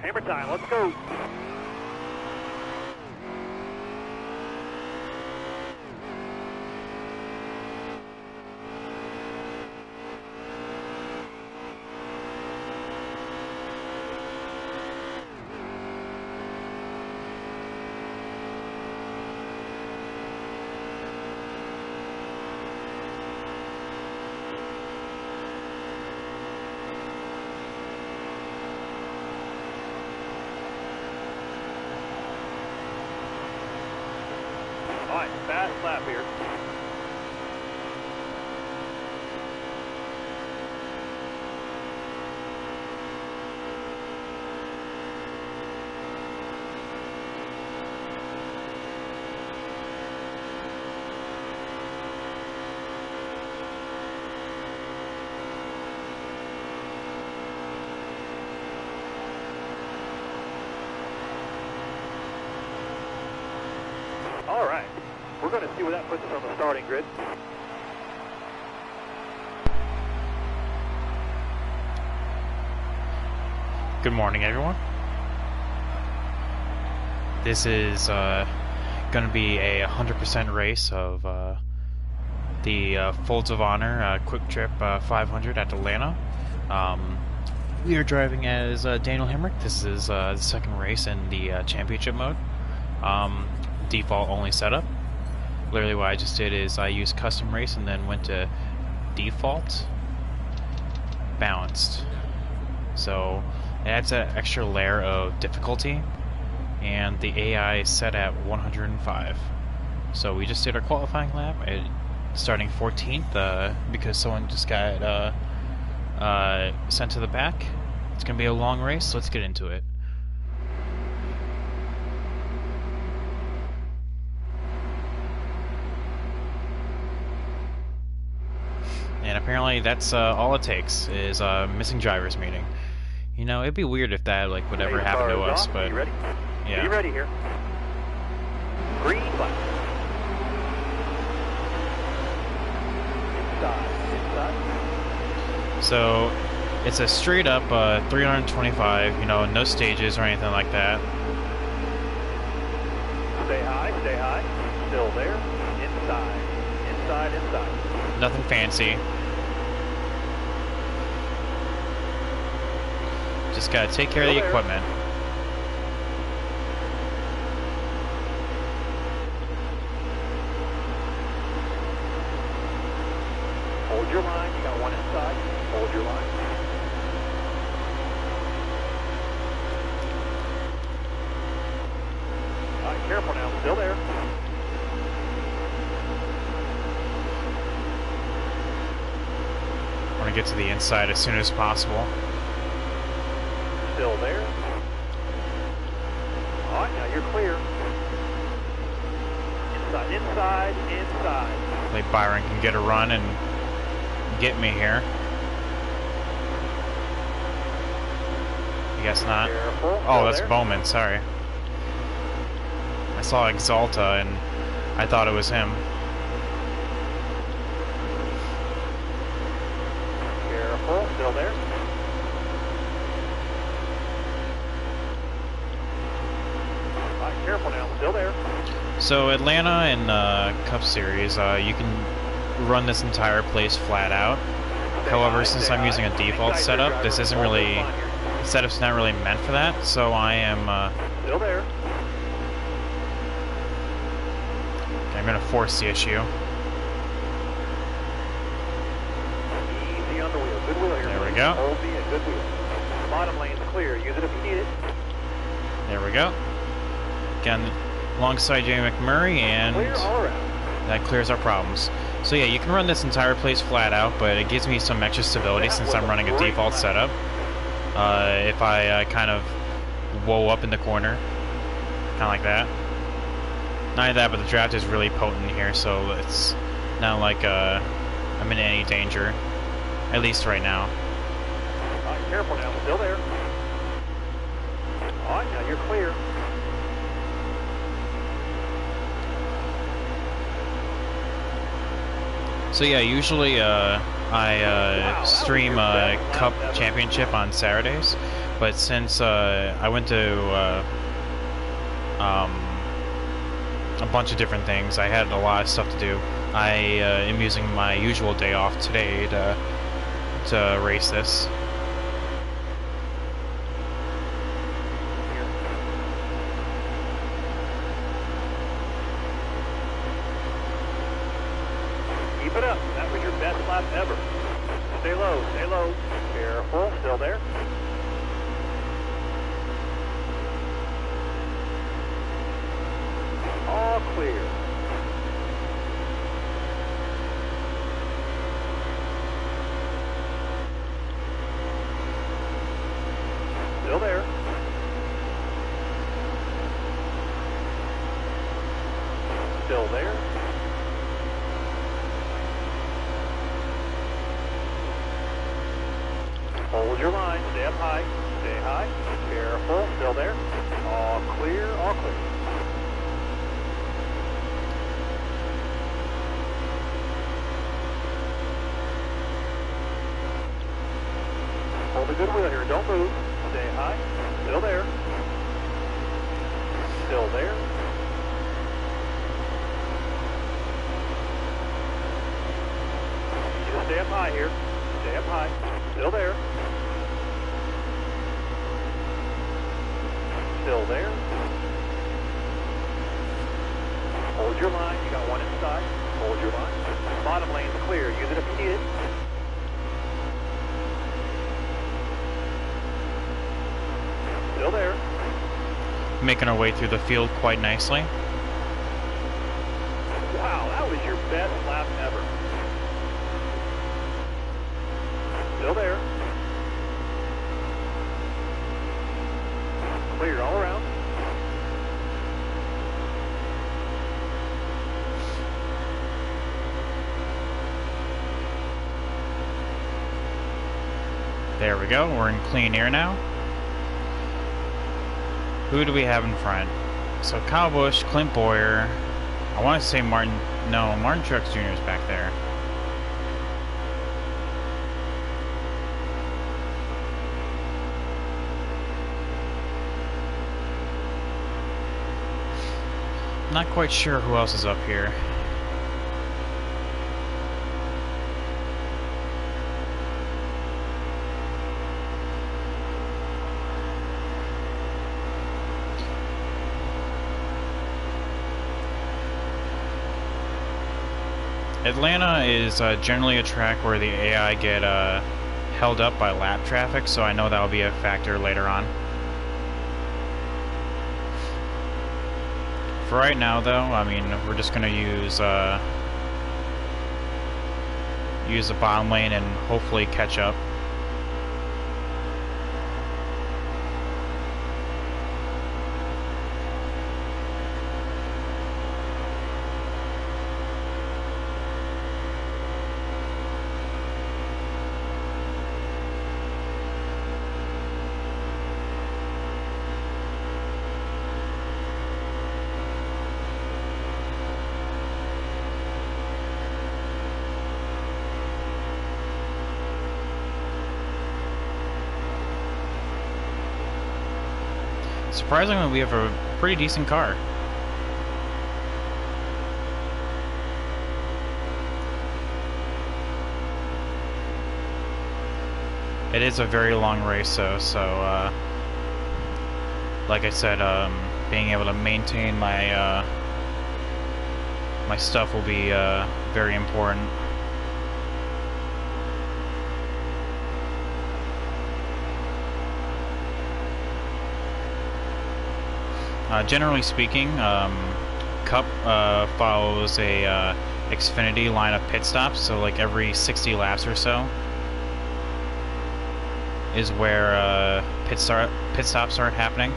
Hammer time, let's go. All right, fast lap here. All right. We're going to see where that puts us on the starting grid. Good morning, everyone. This is going to be a 100% race of the Folds of Honor Quick Trip 500 at Atlanta. We are driving as Daniel Hemrick. This is the second race in the championship mode. Default only setup. Literally what I just did is I used custom race and then went to default balanced. So it adds an extra layer of difficulty, and the AI is set at 105. So we just did our qualifying lap at starting 14th because someone just got sent to the back. It's gonna be a long race, so let's get into it. And apparently that's all it takes is a missing drivers meeting. You know, it'd be weird if that would ever happen to us, but you ready? Yeah. You ready here? Green light. Inside. So it's a straight up 325. You know, no stages or anything like that. Stay high. Still there. Inside. Nothing fancy. Just gotta take care of the equipment. Hold your line. You got one inside. Hold your line. All right, careful now. Still there. I want to get to the inside as soon as possible. Still there. All right, now you're clear. Inside. Like Byron can get a run and get me here. I guess not. Careful. Oh, that's there. Bowman, sorry. I saw Exalta and I thought it was him. Careful, still there. All right, careful now, still there. So Atlanta and Cup Series, you can run this entire place flat out. However, since I'm using a default setup, this isn't really, the setup's not really meant for that, so I am, Still there. I'm gonna force the issue. Easy on the wheel, good wheel here. There we go. Hold the good wheel. Bottom lane's clear, use it if you need it. There we go. Again, alongside Jamie McMurray, and Clear all around. that clears our problems. So yeah, you can run this entire place flat out, but it gives me some extra stability since I'm running a default setup. If I kind of whoa up in the corner, kind of like that. Not only that, but the draft is really potent here, so it's not like I'm in any danger, at least right now. All right, careful now, still there. All right, now you're clear. So yeah, usually I Wow, that was stream your a best Cup lap ever. Championship on Saturdays, but since I went to um, a bunch of different things, I had a lot of stuff to do. I am using my usual day off today to race this. Keep it up. That was your best lap ever. Stay low, stay low. Careful, still there. All clear. Still there. Still there. Hold your line, stay up high, stay high. Careful, still there. All clear, all clear. Hold a good wheel here, don't move. Stay high, still there. Still there. You just stay up high here. Stay up high. Still there. Still there. Hold your line. You got one inside. Hold your line. Bottom lane's clear. Use it if you need it. Still there. Making our way through the field quite nicely. Wow, that was your best lap ever. Still there. Clear all around. There we go, we're in clean air now. Who do we have in front? So Kyle Busch, Clint Boyer, I want to say Martin Truex Jr. is back there. Not quite sure who else is up here. Atlanta is generally a track where the AI get held up by lap traffic, so I know that will be a factor later on. For right now, though, I mean, we're just gonna use the bottom lane and hopefully catch up. Surprisingly, we have a pretty decent car. It is a very long race, though, so like I said, being able to maintain my my stuff will be very important. Generally speaking, Cup follows a Xfinity line of pit stops, so like every 60 laps or so is where pit stops start happening.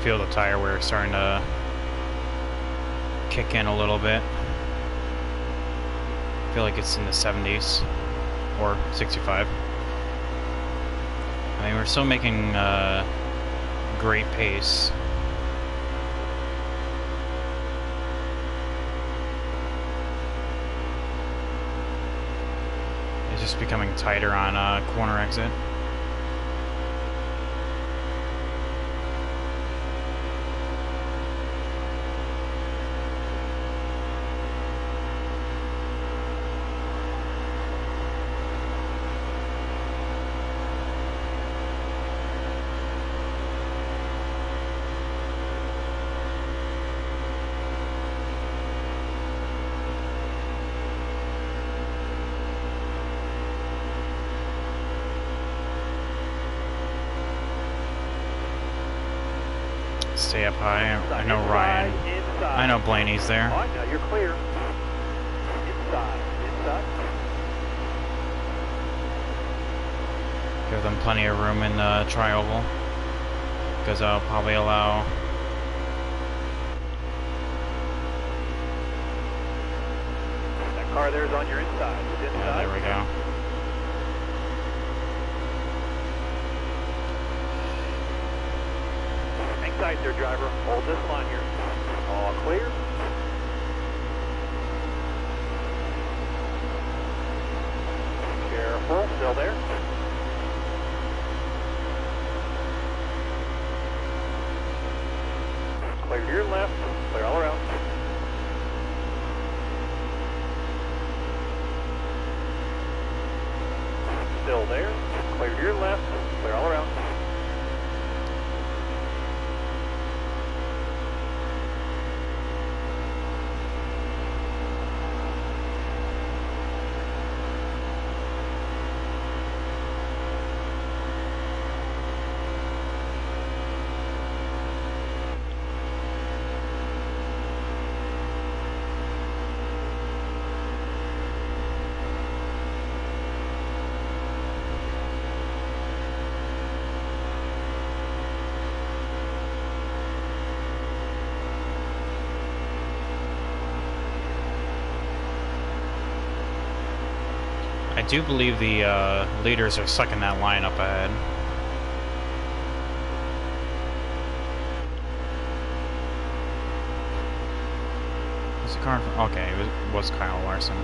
feel the tire wear starting to kick in a little bit. I feel like it's in the 70s or 65. I mean, we're still making great pace. It's just becoming tighter on corner exit. Stay up high. I know Ryan. I know Blaney's there. All right, now you're clear. Inside. Give them plenty of room in the tri-oval, because I'll probably allow That car there's on your inside. It's inside. yeah, there we go. Hang tight there, driver. Hold this line here. All clear. Careful, still there. Clear to your left, clear all around. Still there, clear to your left, clear all around. I do believe the leaders are sucking that line up ahead. Was the car? Okay, it was Kyle Larson.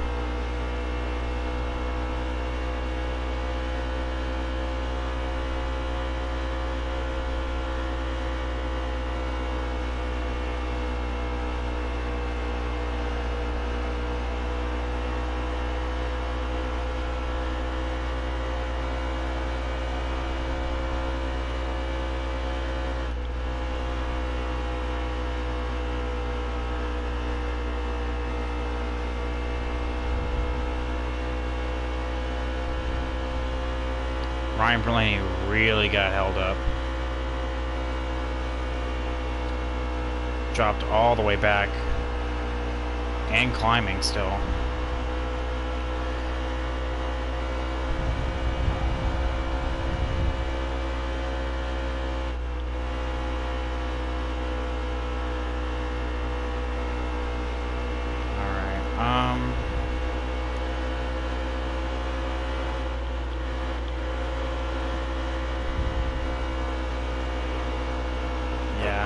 Ryan Blaney really got held up. Dropped all the way back. And climbing still.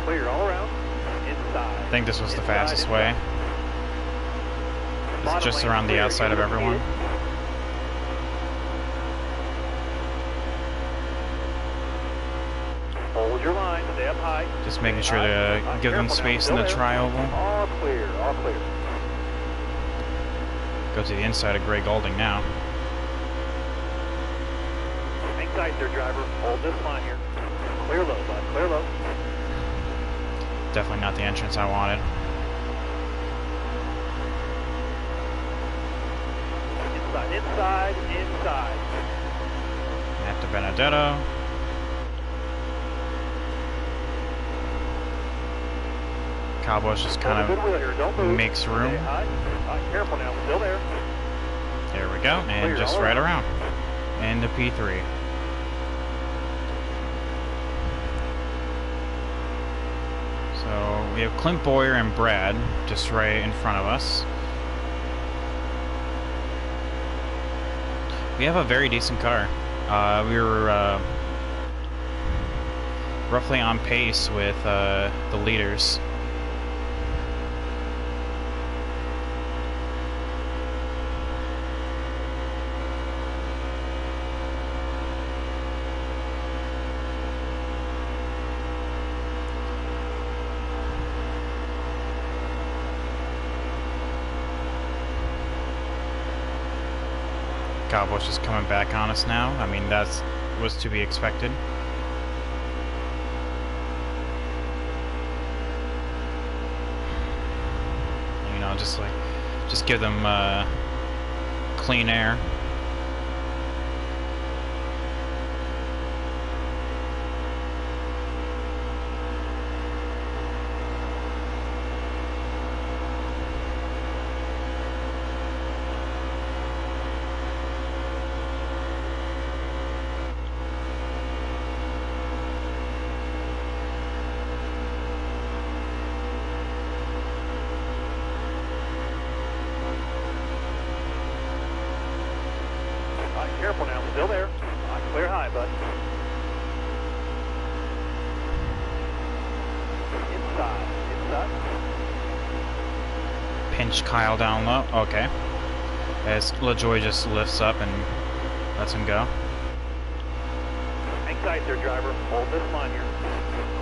Clear all around. Inside. I think this was the fastest way. It's just around the outside of everyone. Hold your line, stay up high. Just making sure to give them space in the tri-oval. All clear, all clear. Go to the inside of Gray Golding now. Hang tight there, driver. Hold this line here. Clear low, bud, clear low. Definitely not the entrance I wanted. Inside. After Benedetto. Cowboys just kind of makes room. Careful now, still there. There we go, and just right around. Into P3. We have Clint Boyer and Brad just right in front of us. We have a very decent car. We were roughly on pace with the leaders. Cowboys just coming back on us now. I mean, that was to be expected. You know, just give them clean air. Careful now, still there. Clear high, bud. Inside. Pinch Kyle down low. Okay. As LaJoy just lifts up and lets him go. Hang tight there, driver. Hold this line here.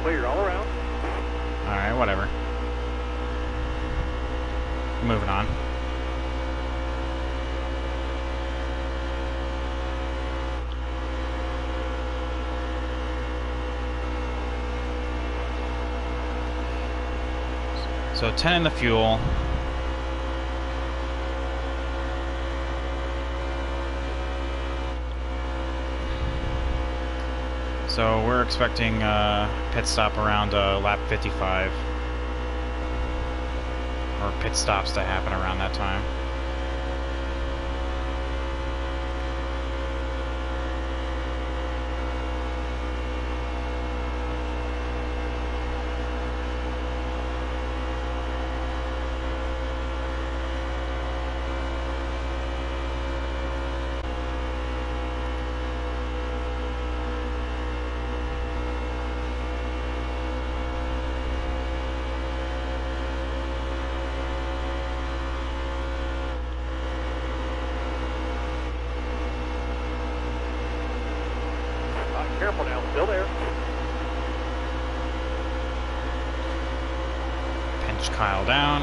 Clear all around. Alright, whatever. Moving on. So 10 in the fuel. So we're expecting pit stop around lap 55. Or pit stops to happen around that time. Careful now, still there. Pinch Kyle down.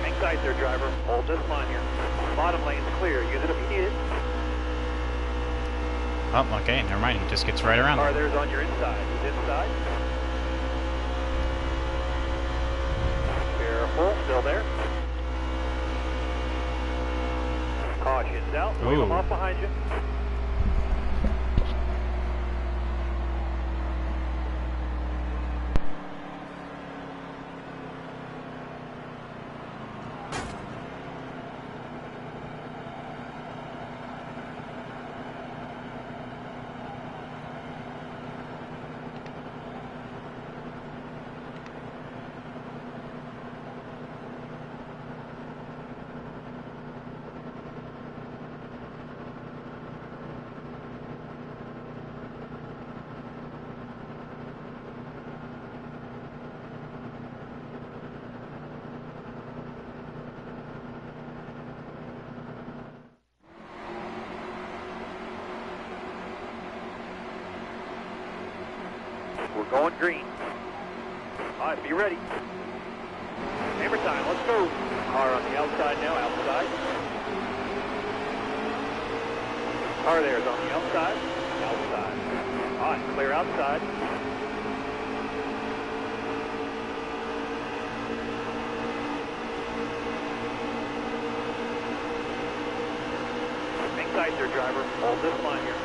Hang tight there, driver. Hold this line here. Bottom lane's clear. Use it if you need it. Oh, okay, never mind. He just gets right around. Car there's on your inside. He's inside. Careful, still there. Caution's out. Leave him off behind you. We're going green. All right, be ready. Hammer time, let's go. Car on the outside now, outside. Car there is on the outside, outside. All right, clear outside. Hang tight there, driver. Hold this line here.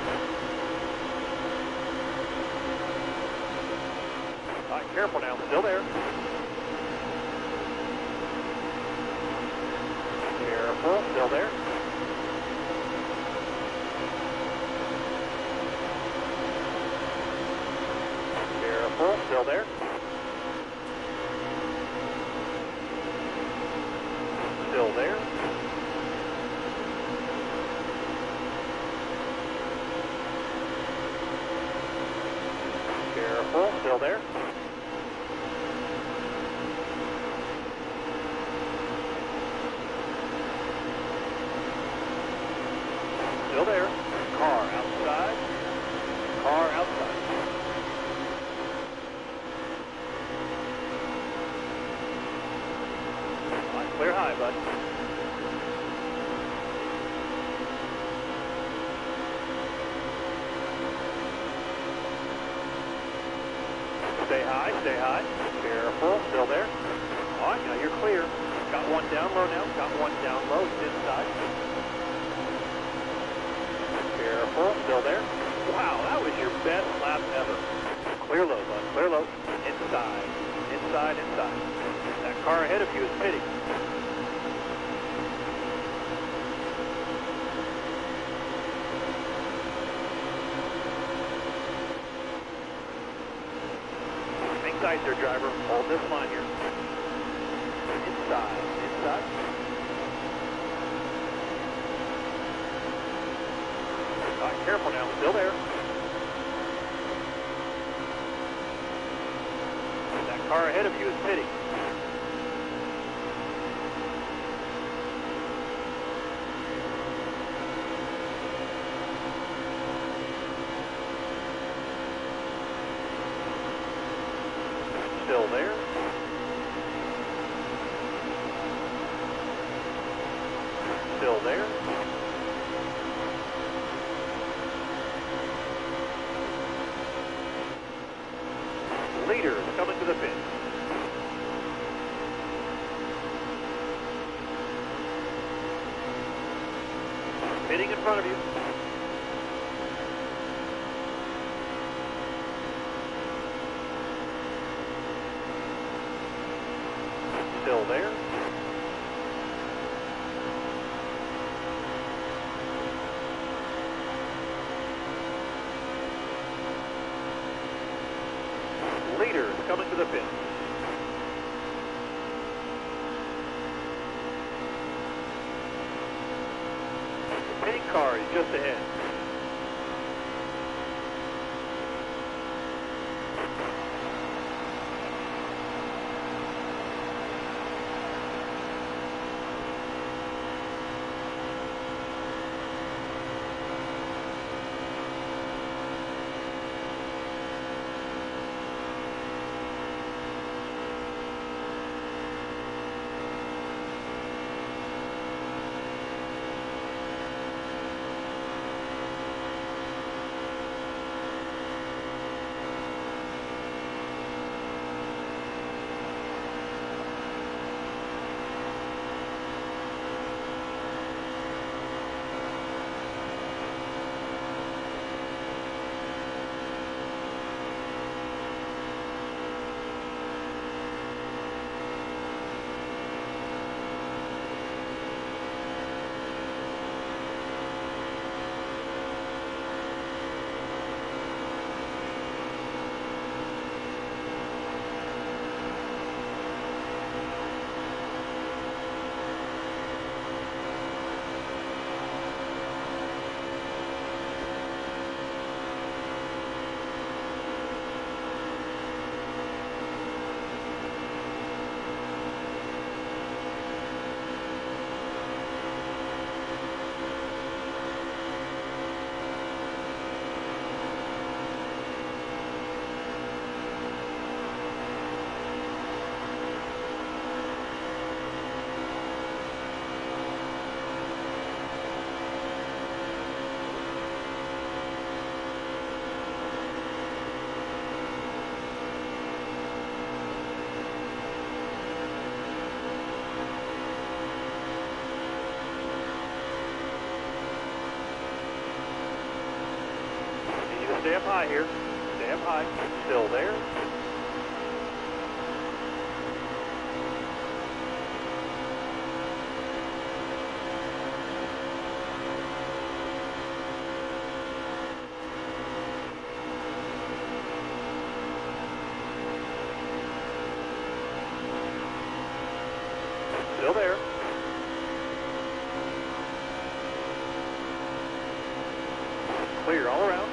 All right, careful now, still there. Careful, still there. Careful, still there. Careful, still there. Still there. Car outside. Car outside. Clear high, bud. Stay high, stay high. Careful, still there. All right, now you're clear. Got one down low now. Got one down low. It's inside. Careful, still there. Wow, that was your best lap ever. Clear low, bud. Clear low. Inside. Inside, inside. That car ahead of you is pitting. Hang tight there, driver. Hold this line here. Inside, inside. All right, careful now. Still there. That car ahead of you is pitting. Still there. Still there. Leader is coming to the pit. Pitting in front of you. Still there. Leader is coming to the pit. The pitting car is just ahead. Stay up high here. Stay up high. Still there. Still there. Clear all around.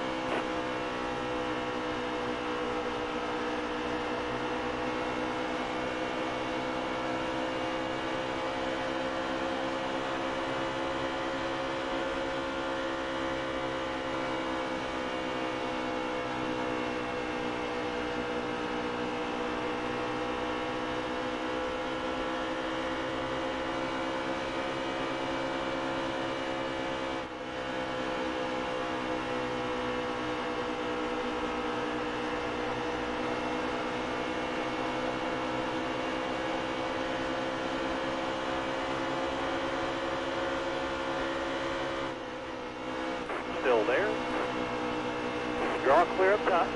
Still there. Draw clear up top.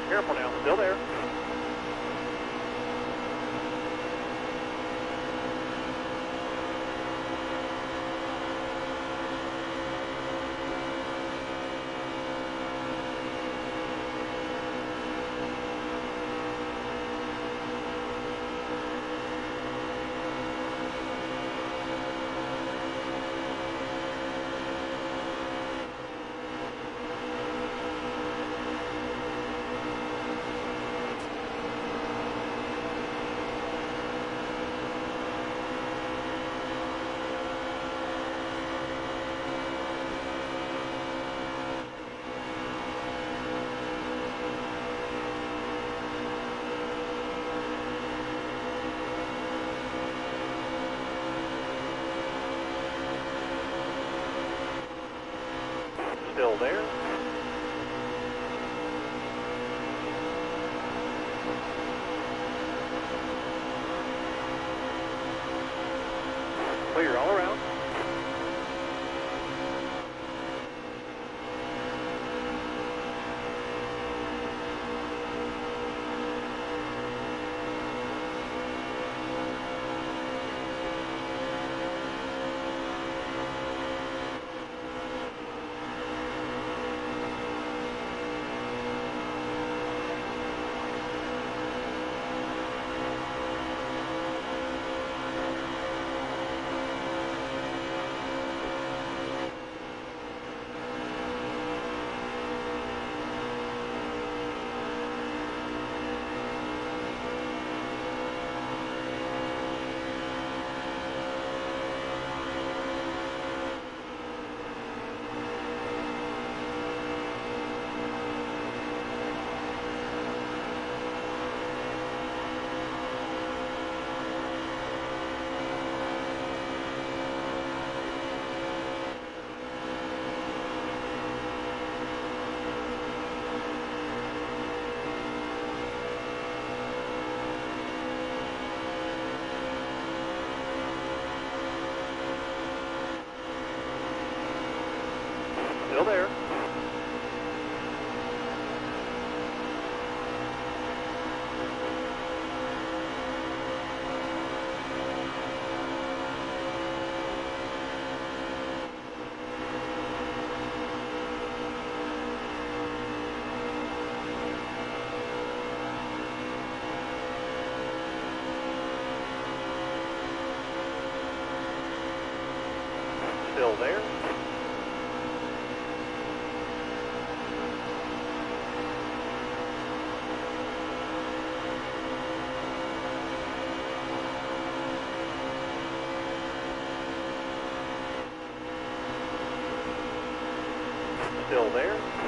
Careful now, still there. Still there. Clear all around. Still there. Still there. Still there.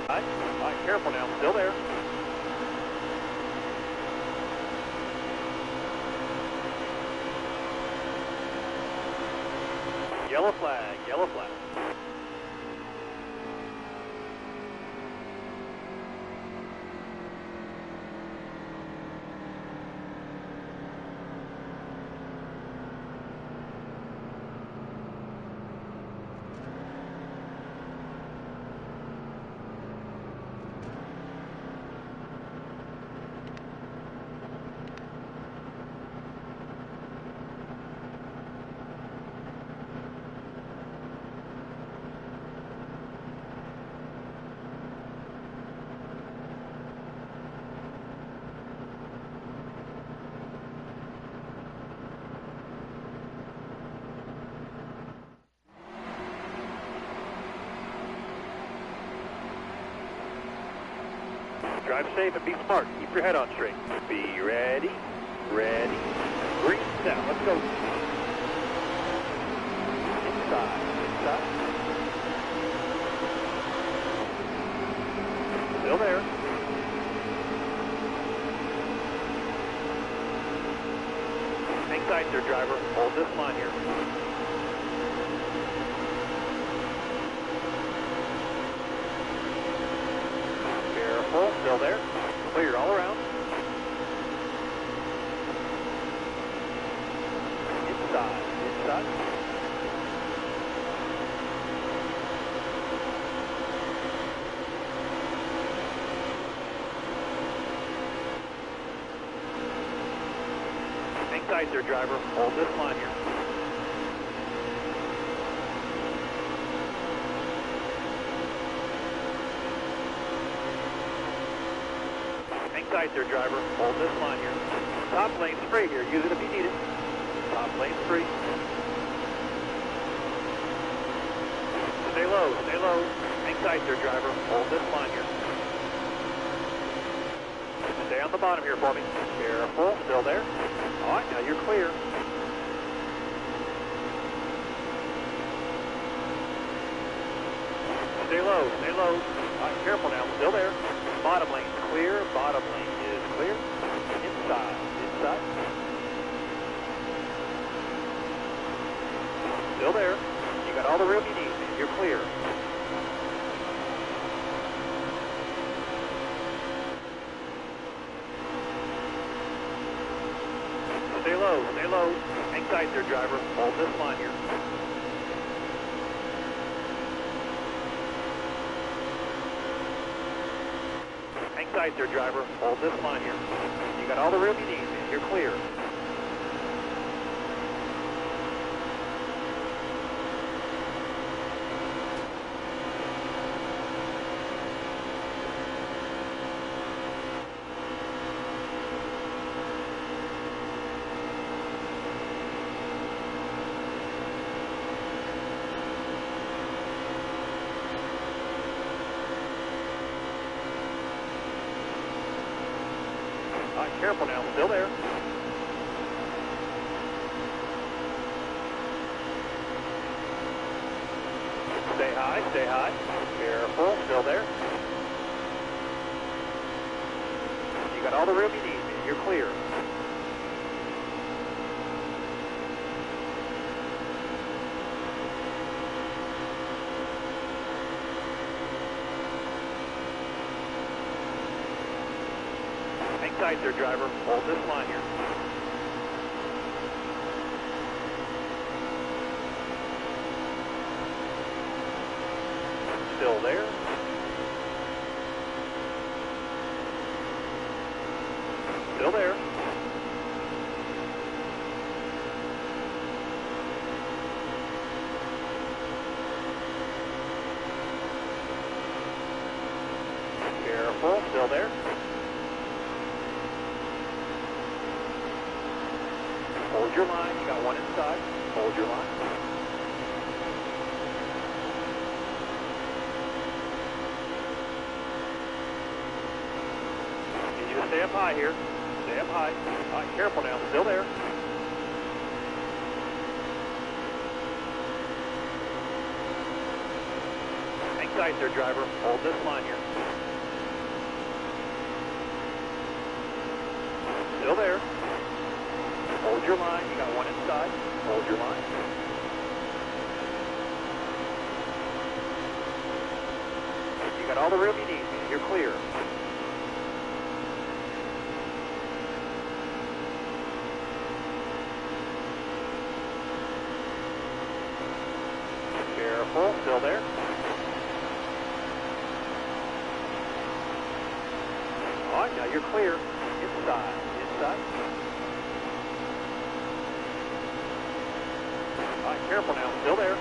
All right, careful now, still there. Yellow flag, yellow flag. Drive safe and be smart. Keep your head on straight. Be ready, ready. Green down. Let's go. Inside, inside. Still there. Hang tight there, driver. Hold this line here. Still there. Clear all around. Inside, inside. Hang tight there, driver. Hold this line here. Hang tight there, driver. Hold this line here. Top lane's free here. Use it if you need it. Top lane's free. Stay low, stay low. Hang tight there, driver. Hold this line here. Stay on the bottom here for me. Careful. Still there. All right, now you're clear. Stay low, stay low. All right, careful now. Still there. Bottom lane's clear. Bottom lane is clear. Inside, inside. Still there. You got all the room you need. You're clear. Stay low, stay low. Hang tight there, driver. Hold this line here. Hang tight there, driver. Hold this line here. You got all the room you need. You're clear. All right, careful now. Still there. Stay high, stay high. Careful. Still there. You got all the room you need. You're clear. Hang tight there, driver. Hold this line here. Still there. Still there. Careful. Still there. Hold your line. You got one inside. Hold your line. Need you to stay up high here. Stay up high. All right, careful now. Still there. Hang tight there, driver. Hold this line here. Still there. Hold your line. You got one inside. Hold your line. got all the room you need. You're clear. Careful, still there. All right, now you're clear. Inside, inside. All right, careful now, still there.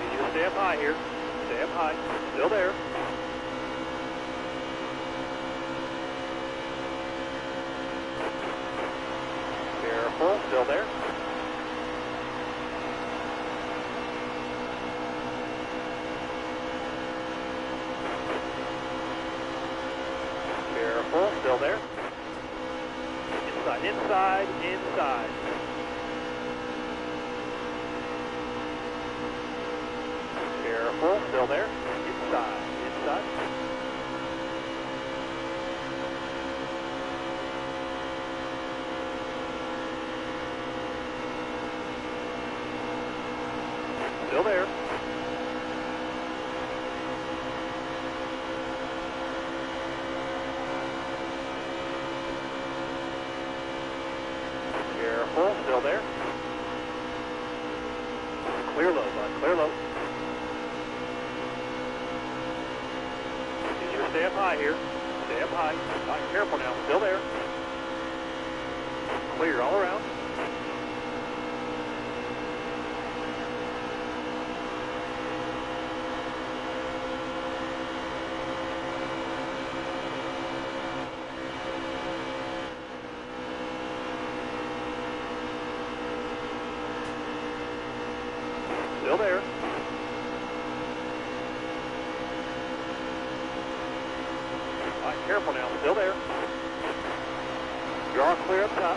Need you to stay up high here. Stay up high, still there. Careful, still there. Careful, still there. Inside, inside, inside. Careful, still there. Inside, inside. Still there. Careful, still there. Clear low, bud, clear low. Need you to stay up high here. Stay up high. All right, careful now, still there. Clear all around. Still there. All right, careful now, still there. You're all clear up top.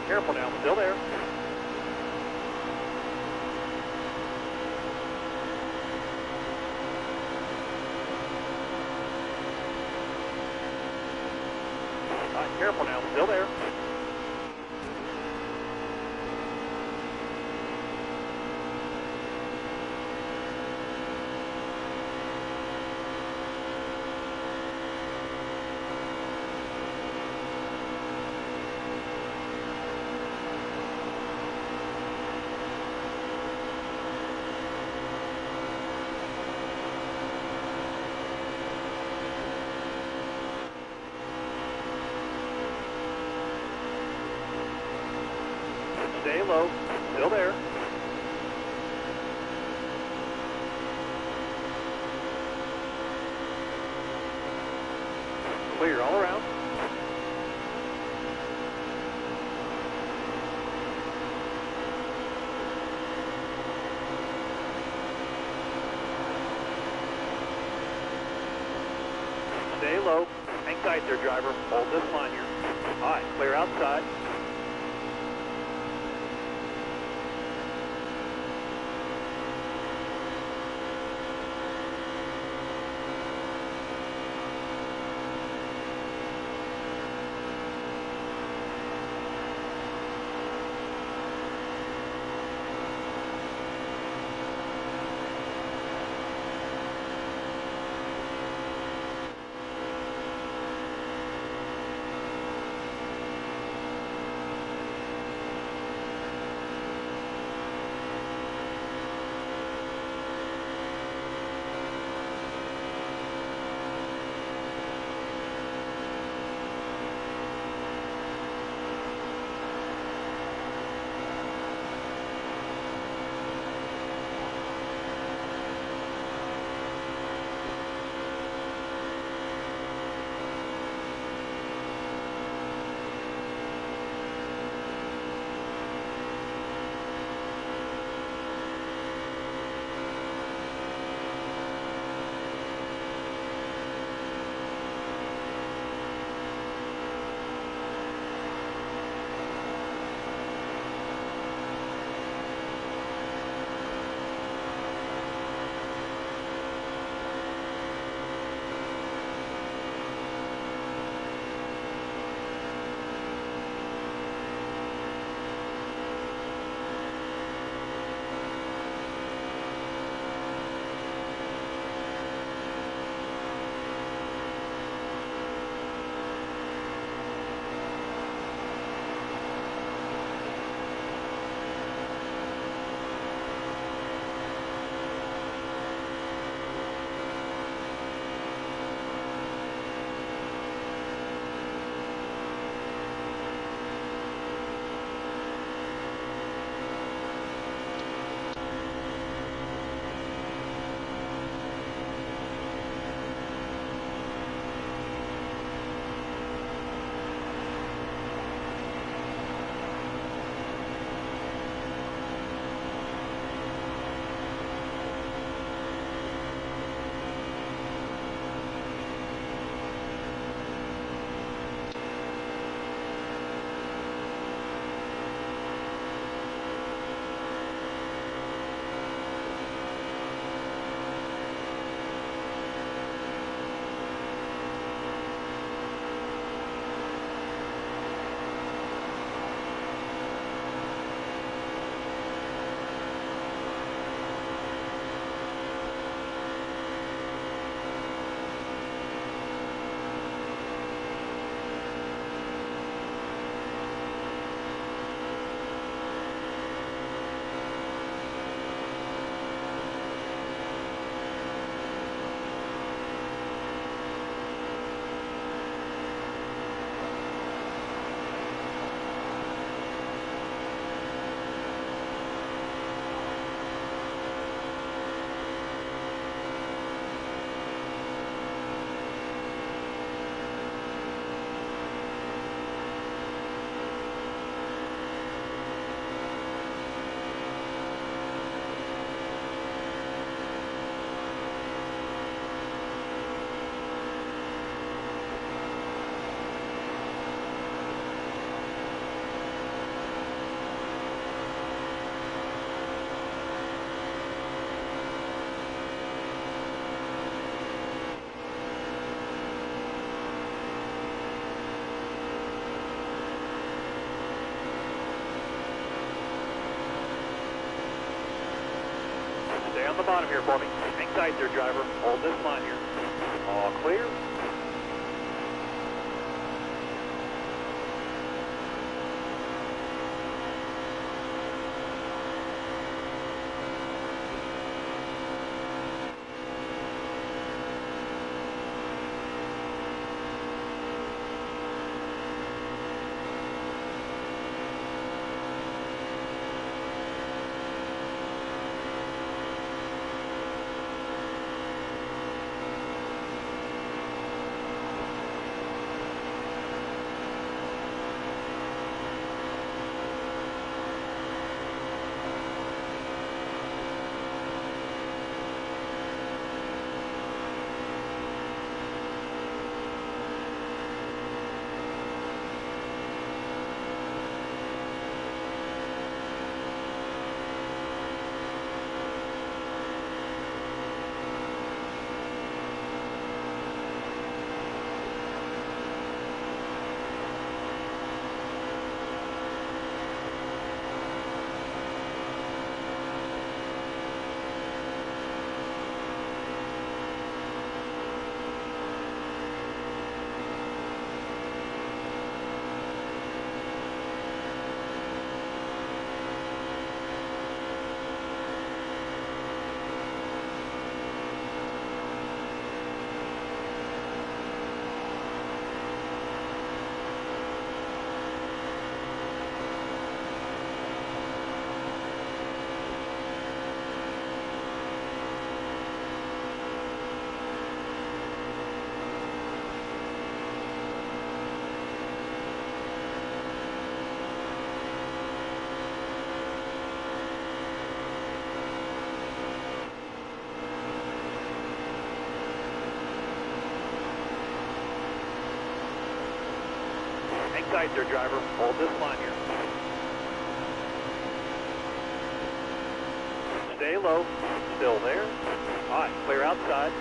Careful now, still there. Careful now, still there. Stay low, still there. Clear all around. Stay low. Hang tight there, driver. Hold this line here. All right, clear outside. Stay on the bottom here for me. Hang tight there, driver. Hold this line here. All clear. Hang tight there, driver. Hold this line here. Stay low. Still there. All right, clear outside.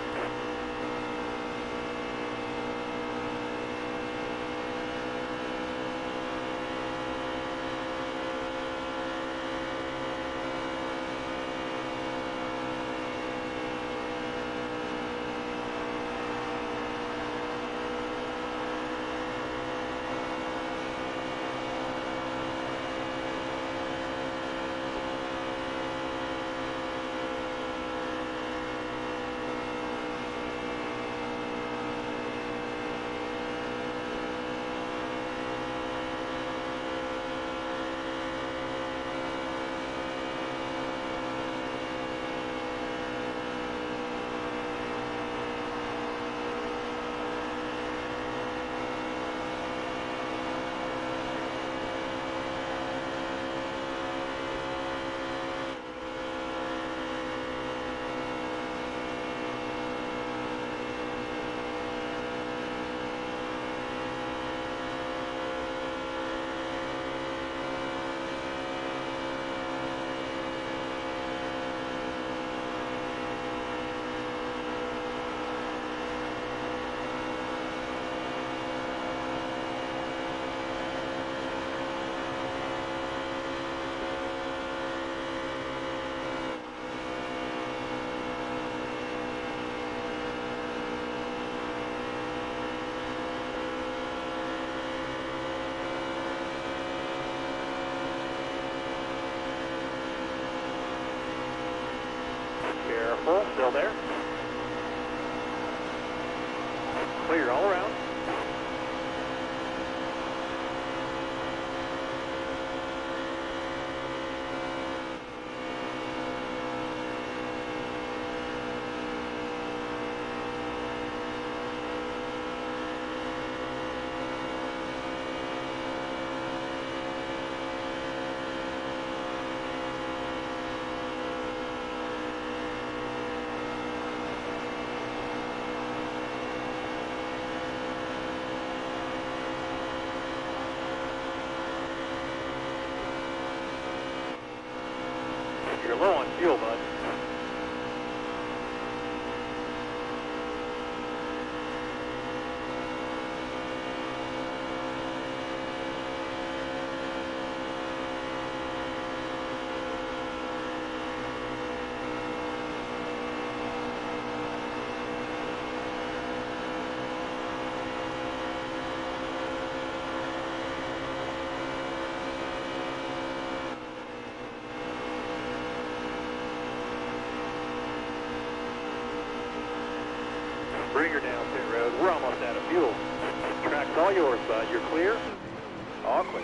Careful, still there. Clear all around. You're low on fuel, bud. Bring her down pit road. We're almost out of fuel. Track's all yours, bud. You're clear? All clear.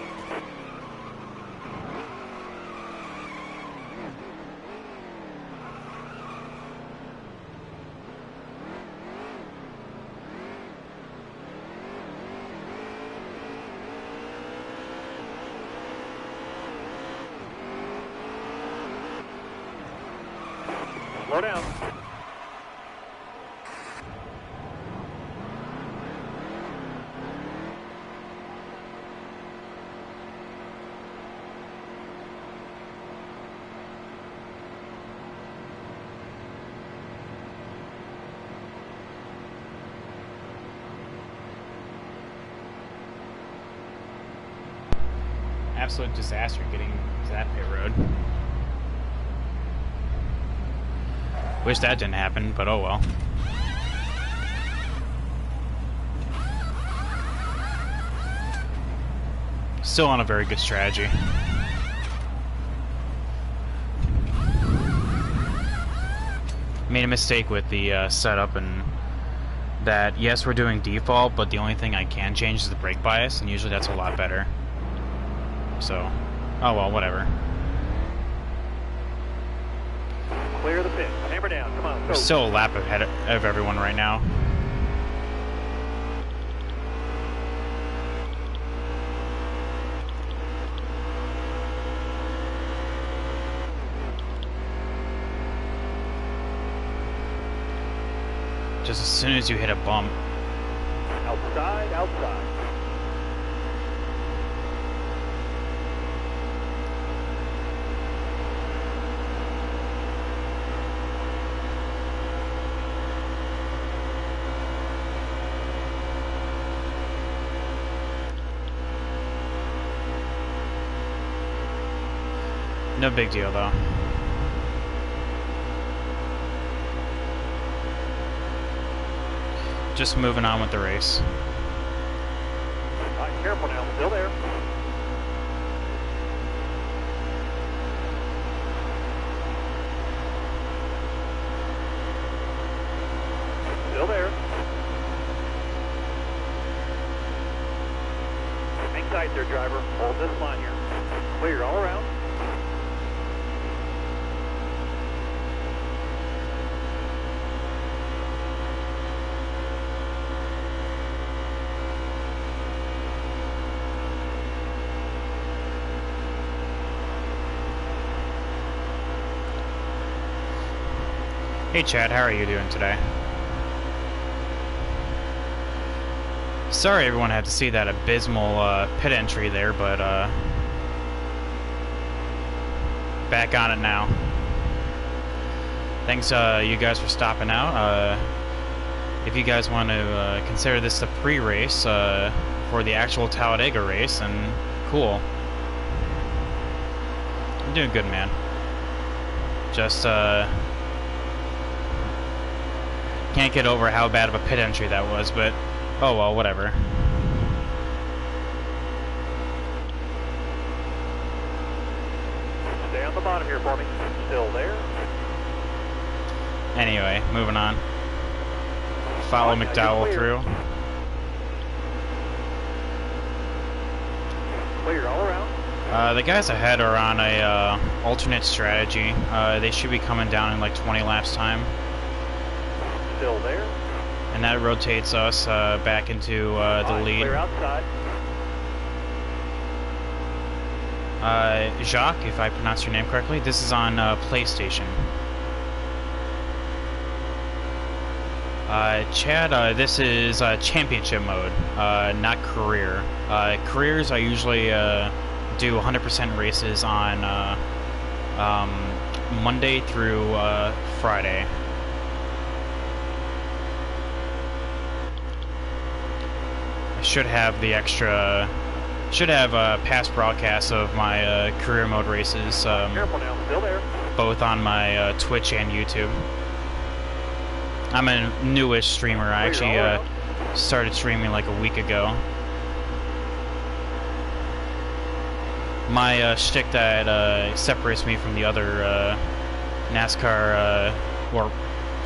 Slow down. Absolute disaster getting to that pit road. Wish that didn't happen, but oh well. Still on a very good strategy. Made a mistake with the setup, and that, yes, we're doing default, but the only thing I can change is the brake bias, and usually that's a lot better. So, oh well, whatever. Clear the pit. Hammer down. Come on. Go. We're still a lap ahead of everyone right now. Just as soon as you hit a bump. Outside, outside. No big deal, though. Just moving on with the race. All right, careful now. Still there. Still there. Hang tight there, driver. Hold this line here. Clear all around. Hey Chad, how are you doing today? Sorry everyone had to see that abysmal pit entry there, but back on it now. Thanks you guys for stopping out. If you guys want to consider this the pre-race for the actual Talladega race, then cool. I'm doing good, man. Just can't get over how bad of a pit entry that was, but oh well, whatever. Stay on the bottom here for me. Still there. Anyway, moving on. Follow McDowell through. Clear all around. The guys ahead are on a alternate strategy. They should be coming down in like 20 laps time. Still there. And that rotates us back into the lead. Clear outside. Jacques, if I pronounce your name correctly, this is on PlayStation. Chad, this is championship mode, not career. Careers I usually do 100% races on Monday through Friday. I should have the extra. Should have past broadcasts of my career mode races, Careful now, still there. both on my Twitch and YouTube. I'm a newish streamer. I actually started streaming like a week ago. My shtick that separates me from the other NASCAR or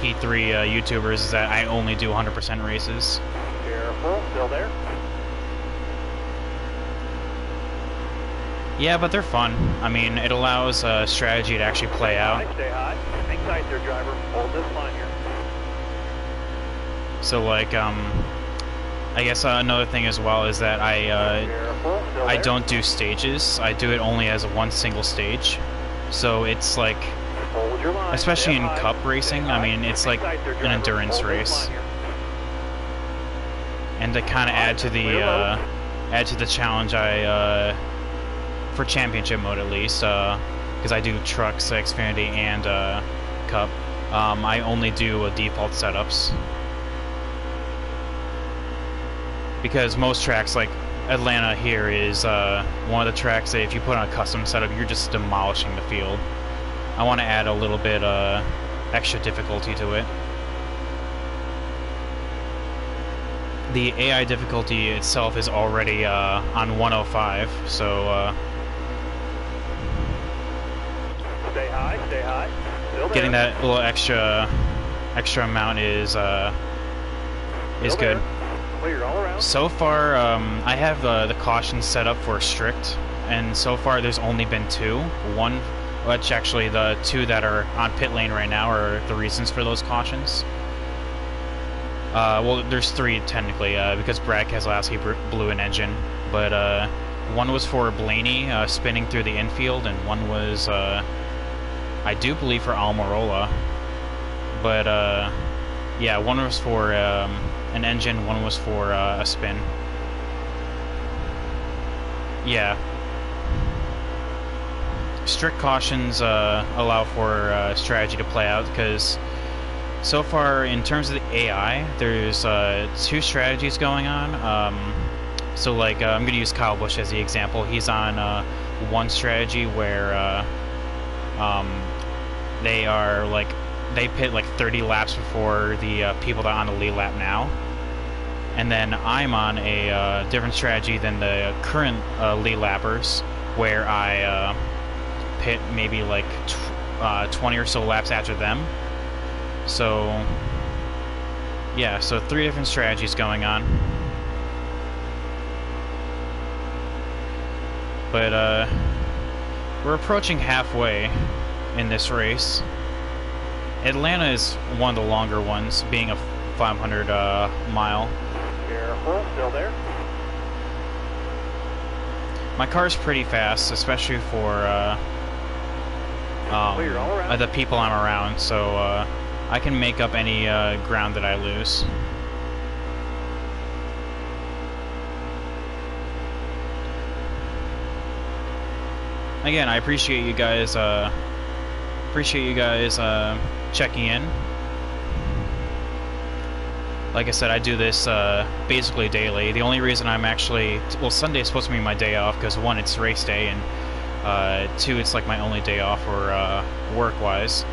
P3 YouTubers is that I only do 100% races. Careful, still there. Yeah, but they're fun. I mean, it allows strategy to actually play out. Stay high. Hang tight there, driver. Hold this line here. So, like, I guess another thing as well is that I don't do stages. I do it only as one single stage. So it's like, Hold your line. especially in Stay cup high. racing, I mean, it's like an endurance race. And to kind of add to the challenge, for championship mode at least, because I do trucks, Xfinity, and cup. I only do default setups. Because most tracks, like Atlanta here, is one of the tracks that if you put on a custom setup, you're just demolishing the field. I want to add a little bit extra difficulty to it. The AI difficulty itself is already on 105, so Stay high, stay high. Still there. getting that little extra amount is Still good. there. Clear all around. So far, I have the cautions set up for strict, and so far there's only been two. One, which actually the two that are on pit lane right now are the reasons for those cautions. Well, there's three technically, because Brad Keselowski blew an engine, but one was for Blaney spinning through the infield, and one was, I do believe, for Almirola. But yeah, one was for an engine, one was for a spin. Yeah. Strict cautions allow for strategy to play out, because so far, in terms of the AI, there's two strategies going on. So, like, I'm going to use Kyle Busch as the example. He's on one strategy where they are, like, they pit, like, 30 laps before the people that are on the lead lap now. And then I'm on a different strategy than the current lead lappers, where I pit maybe, like, 20 or so laps after them. So, yeah, so three different strategies going on. But, we're approaching halfway in this race. Atlanta is one of the longer ones, being a 500 mile. Careful, still there. My car's pretty fast, especially for Clear all around. the people I'm around, so I can make up any ground that I lose. Again, I appreciate you guys checking in. Like I said, I do this basically daily. The only reason I'm actually, well, Sunday is supposed to be my day off because one, it's race day, and two, it's like my only day off or work-wise.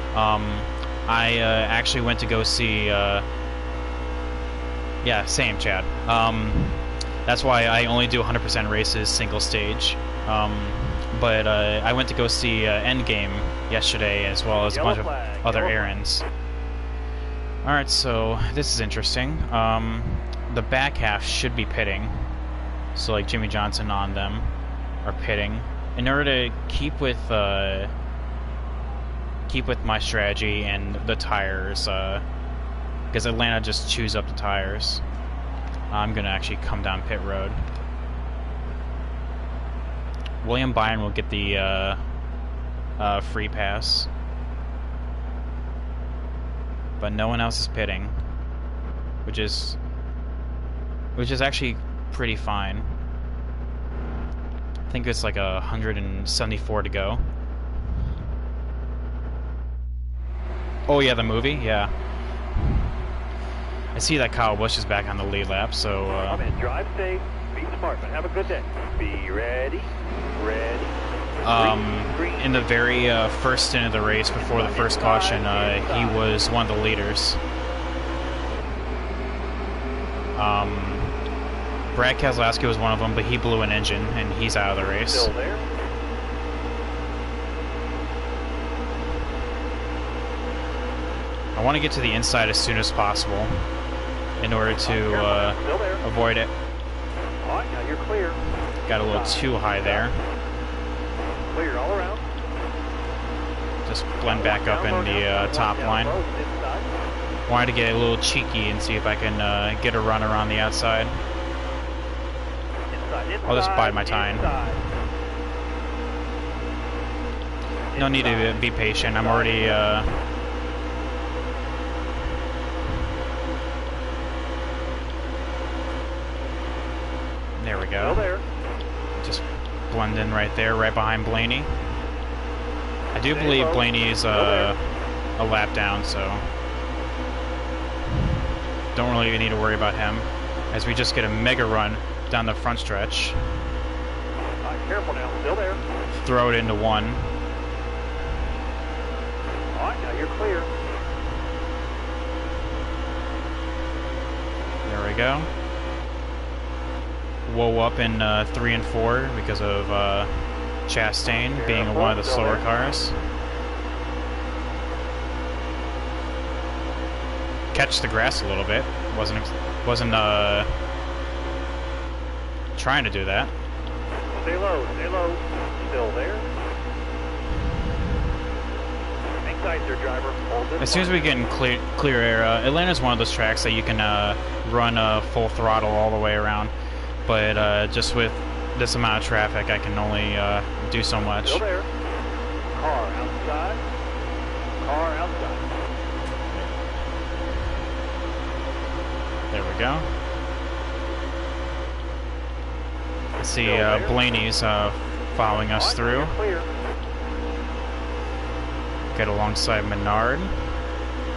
I actually went to go see, yeah, same, Chad. That's why I only do 100% races, single stage. But I went to go see Endgame yesterday, as well as a bunch of other errands. Alright, so this is interesting. The back half should be pitting. So, like, Jimmy Johnson on them are pitting. In order to keep with my strategy and the tires, because Atlanta just chews up the tires, I'm gonna actually come down pit road. William Byron will get the free pass, but no one else is pitting, which is actually pretty fine. I think it's like 174 to go. Oh yeah, the movie, yeah. I see that Kyle Busch is back on the lead lap, so Come in, drive safe, be smart, but have a good day. Be ready, ready. in the very first stint of the race before the first caution, he was one of the leaders. Brad Keselowski was one of them, but he blew an engine and he's out of the race. Still there. I want to get to the inside as soon as possible in order to avoid it. All right, now you're clear. Got a little too high there. Clear all around. Just blend back up in the top line. Wanted to get a little cheeky and see if I can get a run around the outside. I'll just bide my time. No need to be patient. I'm already there we go. Just blend in right there, right behind Blaney. I do believe Blaney's a lap down, so don't really need to worry about him, as we just get a mega run down the front stretch. Careful now, still there. Throw it into one. All right, now you're clear. There we go. Whoa up in 3 and 4 because of Chastain being one of the slower cars. Catch the grass a little bit. Wasn't trying to do that. Stay low, still there. Hang tight there, driver. Hold this As soon as we get in clear air, Atlanta's one of those tracks that you can run full throttle all the way around. But just with this amount of traffic, I can only do so much. Still there. Car outside. Car outside. There we go. I see Blaney's following us through. Clear. Get alongside Menard.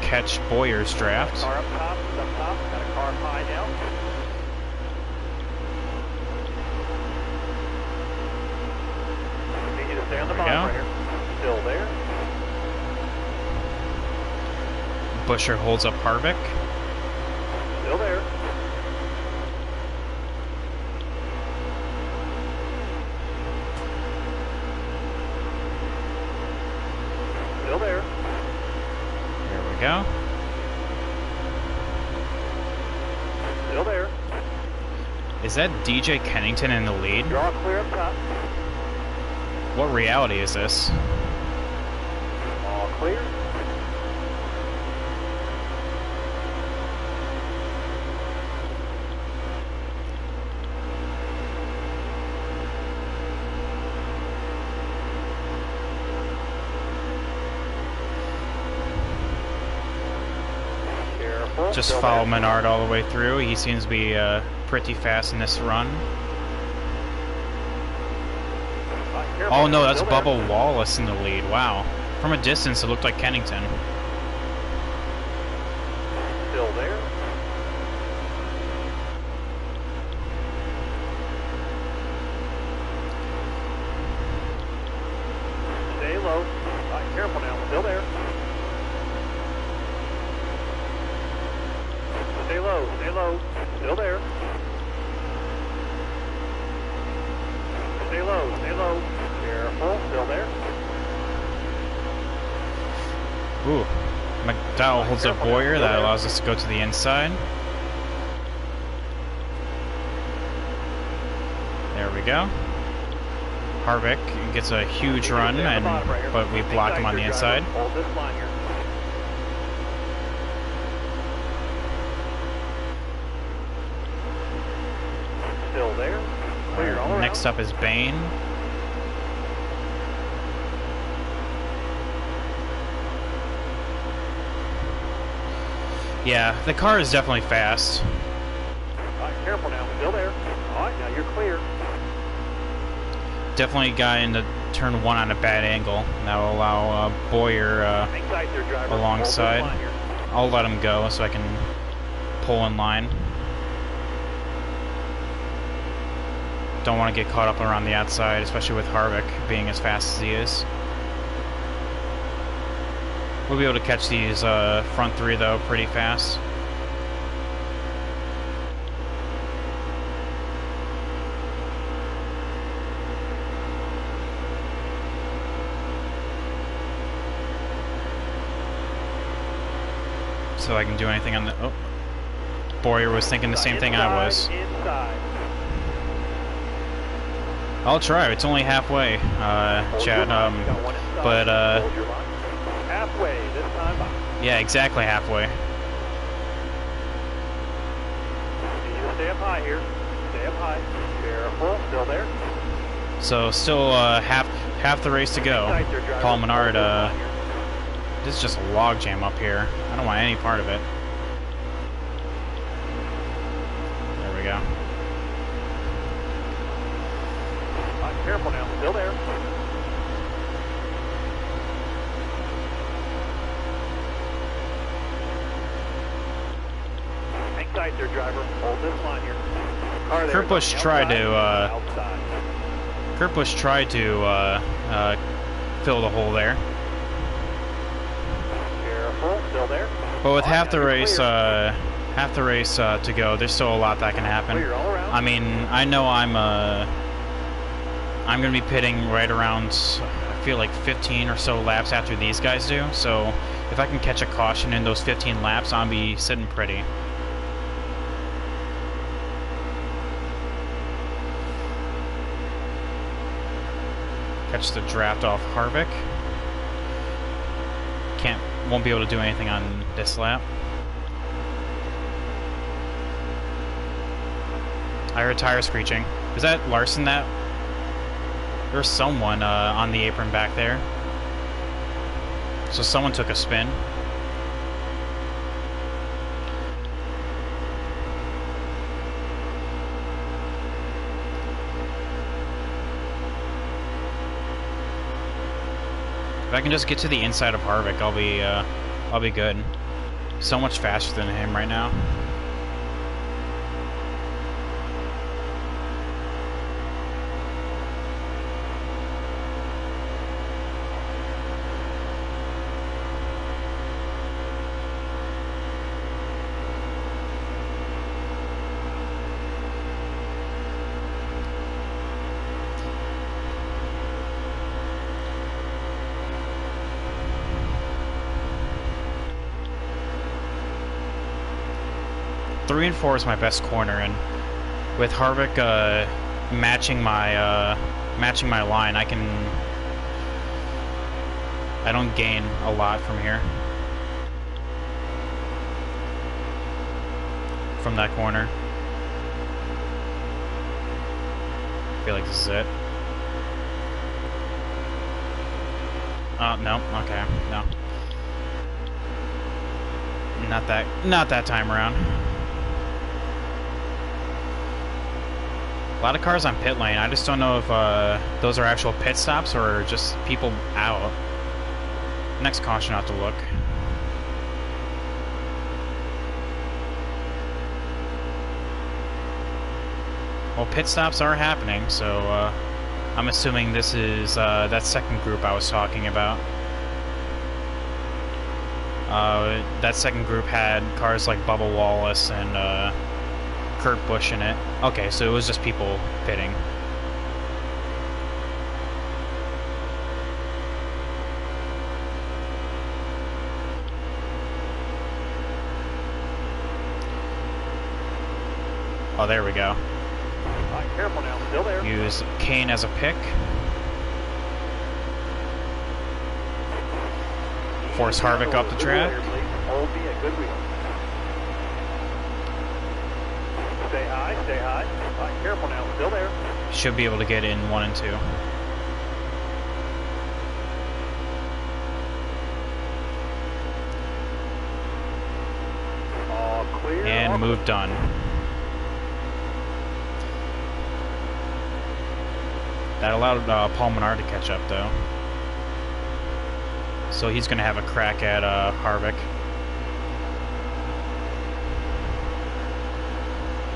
Catch Boyer's draft. Car up top, got a car high now. Need you to stay on the bottom right here. Still there. Busher holds up Harvick. Still there. Still there. There we go. Still there. Is that DJ Kennington in the lead? Draw clear up top. What reality is this? All clear. Just follow Menard all the way through. He seems to be pretty fast in this run. Oh no, that's Bubba Wallace in the lead. Wow. From a distance, it looked like Kennington. Still there. Stay low. All right, careful now. Still there. Stay low. Stay low. Still there. Stay low. Stay low. Careful. Still there. Ooh. McDowell holds up Boyer. That allows us to go to the inside. There we go. Harvick gets a huge run, but we block him on the inside. Hold this line here. Still there. Clear all around. Next up is Bain. Yeah, the car is definitely fast. All right, careful now. Still there. All right, now you're clear. Definitely got into turn 1 on a bad angle. That will allow Boyer Hang tight there, driver. alongside. Hold this line here. I'll let him go so I can pull in line. Don't want to get caught up around the outside, especially with Harvick being as fast as he is. We'll be able to catch these front 3 though pretty fast. so I can do anything on the... Oh. Boyer was thinking the same thing I was. Inside. I'll try. It's only halfway, Chad. But, halfway this time. yeah, exactly halfway. Need you to stay up high here. Stay up high. Careful. Still there. So still half the race to go. Paul Menard, this is just a log jam up here. I don't want any part of it. There we go. Careful now. Still there. Hang tight there, driver. Hold this line here. Car there. Kurt Busch tried to fill the hole there. Careful, still there. But with half the race to go, there's still a lot that can happen. I mean, I know I'm gonna be pitting right around, I feel like 15 or so laps after these guys do. So if I can catch a caution in those 15 laps, I'll be sitting pretty. Catch the draft off Harvick. Won't be able to do anything on this lap. I heard tires screeching. Is that Larson? There's someone on the apron back there. So someone took a spin. If I can just get to the inside of Harvick, I'll be good. So much faster than him right now. Three and 4 is my best corner, and with Harvick matching my line, I don't gain a lot from here, from that corner. I feel like this is it. No, okay, no, not that time around. A lot of cars on pit lane. I just don't know if those are actual pit stops or just people out. Next caution, out to look. Well, pit stops are happening, so I'm assuming this is that second group I was talking about. That second group had cars like Bubba Wallace and Kurt Busch in it. Okay, so it was just people pitting. Oh, there we go. Careful now, still there. Use Kane as a pick. Force Harvick up the track. Hold me a good wheel. Stay high, stay high. Careful now, still there. Should be able to get in 1 and 2. All clear. And move done. That allowed Paul Menard to catch up, though. So he's going to have a crack at Harvick.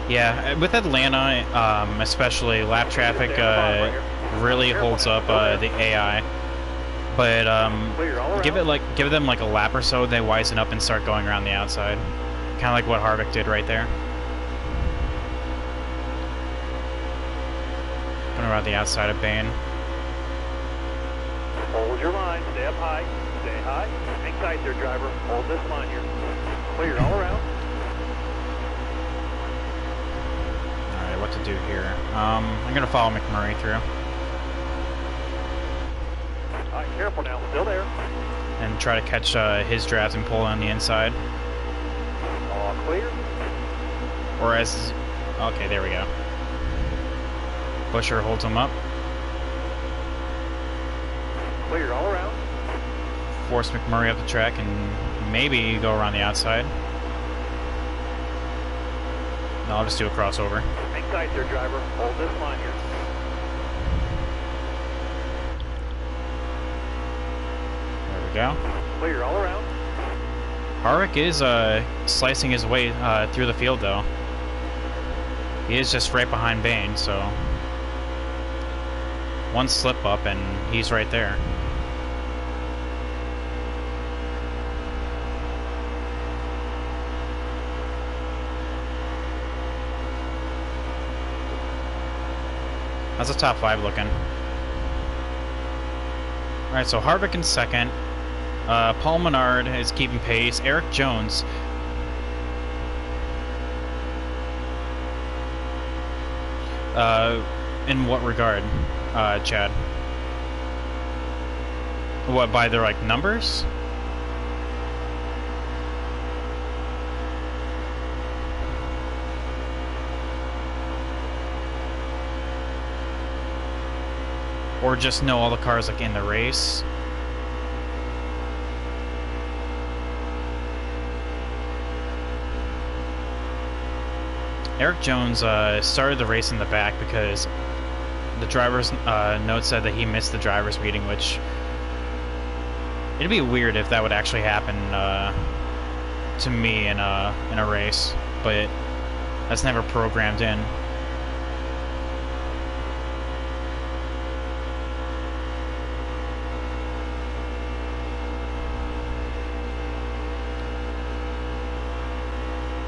Yeah, with Atlanta, especially, lap traffic really holds up the AI. But give them like a lap or so, they wisen up and start going around the outside. Kind of like what Harvick did right there. Going around the outside of Bain. Hold your line, stay up high, stay high. Hang tight there, driver. Hold this line here. Clear all around. Alright, what to do here? I'm gonna follow McMurray through. Alright, careful now. Still there. And try to catch his drafting pole on the inside. All clear. Or as... Okay, there we go. Busher holds him up. Clear all around. Force McMurray up the track and maybe go around the outside. No, I'll just do a crossover. Hang tight there, driver. Hold this line here. There we go. Clear all around. Harvick is slicing his way through the field, though. He is just right behind Bain, so... One slip up and he's right there. How's the top 5 looking? Alright, so Harvick in second. Paul Menard is keeping pace. Eric Jones. In what regard, Chad? What, by their, like, numbers? Or just know all the cars, like, in the race? Eric Jones started the race in the back because the driver's note said that he missed the driver's meeting, which it'd be weird if that would actually happen to me in a race, but that's never programmed in.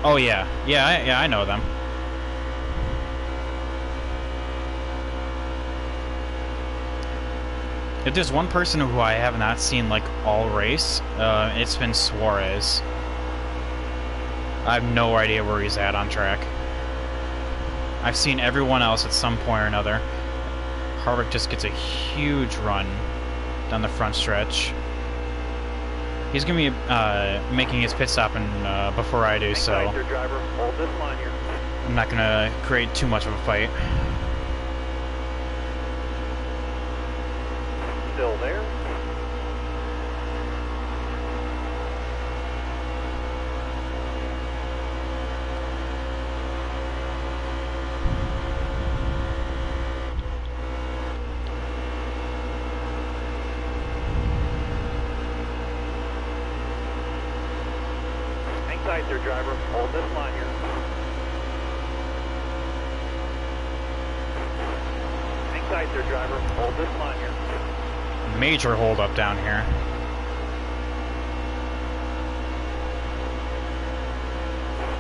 Oh yeah, I know them. If there's one person who I have not seen like all race, it's been Suarez. I have no idea where he's at on track. I've seen everyone else at some point or another. Harvick just gets a huge run down the front stretch. He's gonna be making his pit stop before I do, so I'm not gonna create too much of a fight. Still there. Hang tight there, driver. Hold this line here. Hang tight there, driver. Hold this line here. Major hold up down here.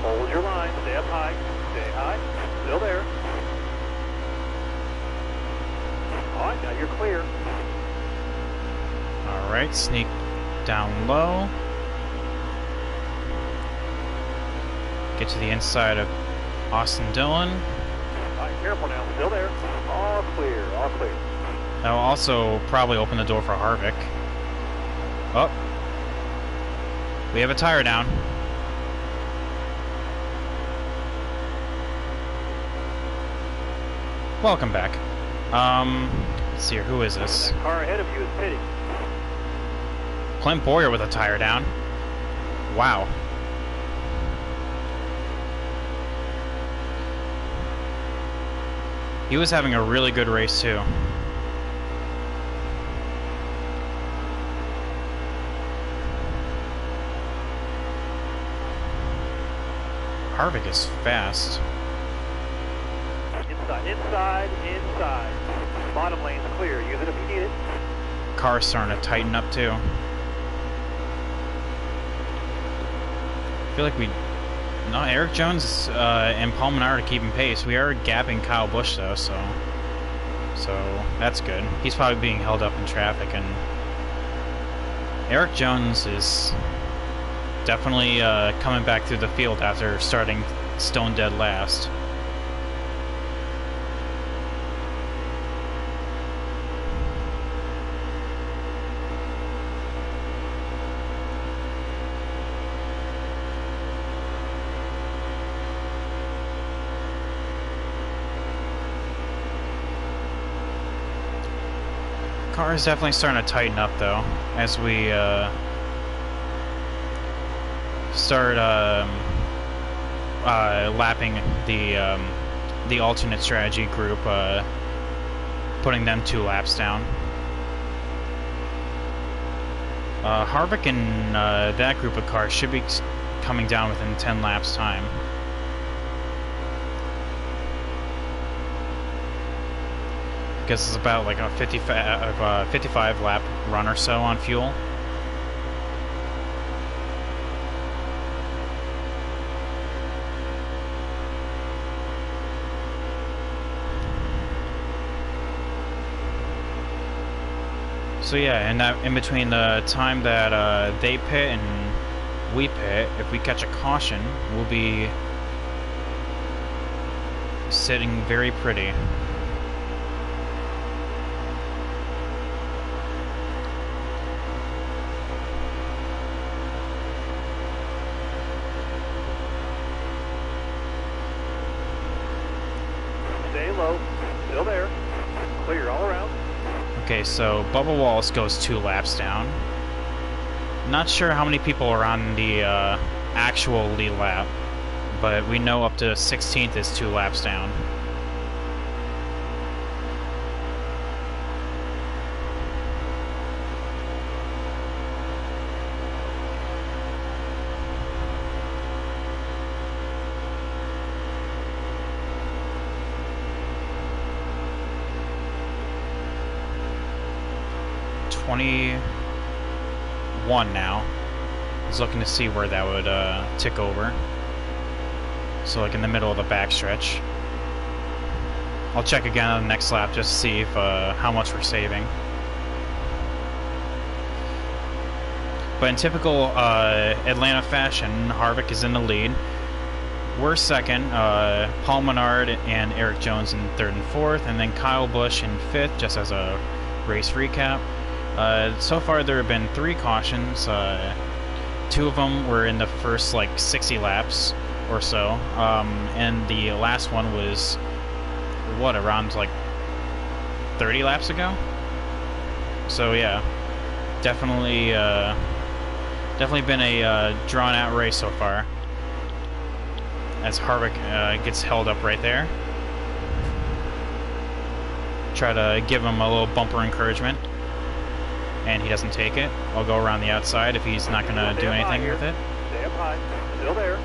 Hold your line. Stay up high. Stay high. Still there. All right, now you're clear. All right, sneak down low. Get to the inside of Austin Dillon. All right, careful now. Still there. All clear. All clear. That'll also probably open the door for Harvick. Oh. We have a tire down. Welcome back. Let's see here. Who is this? That car ahead of you is pitting. Clint Boyer with a tire down. Wow. He was having a really good race too. Harvick is fast. Inside. Bottom lane's clear. Use it if you need it. Car's starting to tighten up too. I feel like no, Eric Jones and Paul Menard are keeping pace. We are gapping Kyle Busch though, so that's good. He's probably being held up in traffic and Eric Jones is definitely coming back through the field after starting stone dead last. Car is definitely starting to tighten up though, as we start lapping the alternate strategy group, putting them 2 laps down. Harvick and that group of cars should be coming down within 10 laps time. Because it's about like a 55 lap run or so on fuel. So yeah, and that in between the time that they pit and we pit, if we catch a caution, we'll be sitting very pretty. Stay low. Still there. Clear all around. Okay, so Bubba Wallace goes 2 laps down. Not sure how many people are on the actual lead lap, but we know up to 16th is 2 laps down. One now. I was looking to see where that would tick over. So like in the middle of the backstretch. I'll check again on the next lap just to see if how much we're saving. But in typical Atlanta fashion, Harvick is in the lead. We're second, Paul Menard and Eric Jones in 3rd and 4th, and then Kyle Busch in 5th, just as a race recap. So far there have been 3 cautions. 2 of them were in the first like 60 laps or so, and the last one was what, around like 30 laps ago. So yeah, definitely been a drawn out race so far, as Harvick gets held up right there. Try to give him a little bumper encouragement, and he doesn't take it. I'll go around the outside if he's not going to do anything with it. Stay up high. Still there.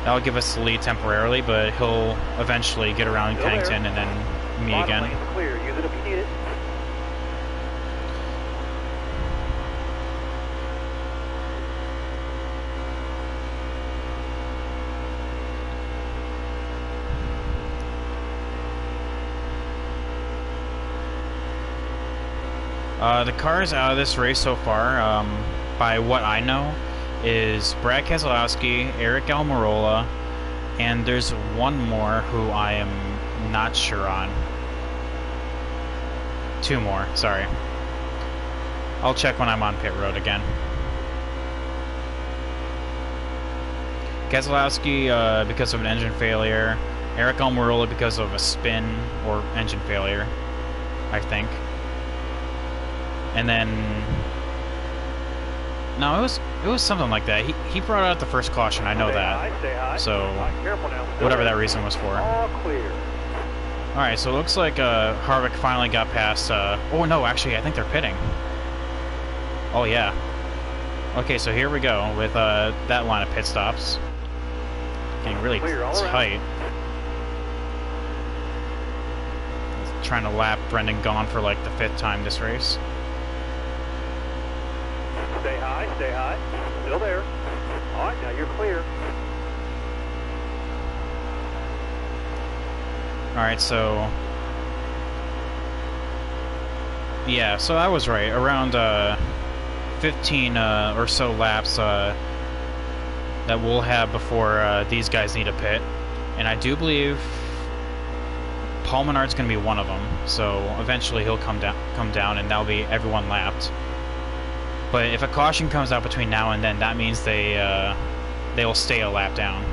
That'll give us the lead temporarily, but he'll eventually get around Kennington and then me again. Lane's clear. Use it if you need it. The cars out of this race so far, by what I know, is Brad Keselowski, Eric Almirola, and there's one more who I am not sure on. 2 more, sorry. I'll check when I'm on pit road again. Keselowski because of an engine failure, Eric Almirola because of a spin or engine failure, I think. And then no, it was something like that. He brought out the first caution. I know that. Stay high. So Careful now. whatever that reason was for. All clear. All right, so it looks like Harvick finally got past. Oh no, actually, I think they're pitting. Oh yeah. Okay, so here we go with that line of pit stops. Getting really tight. Trying to lap Brendan Gaughan for like the 5th time this race. Stay high, stay high. Still there. All right, now you're clear. All right, so yeah, so I was right. Around 15 or so laps that we'll have before these guys need a pit, and I do believe Paul Menard's going to be one of them. So eventually he'll come down, and that'll be everyone lapped. But if a caution comes out between now and then, that means they'll stay a lap down.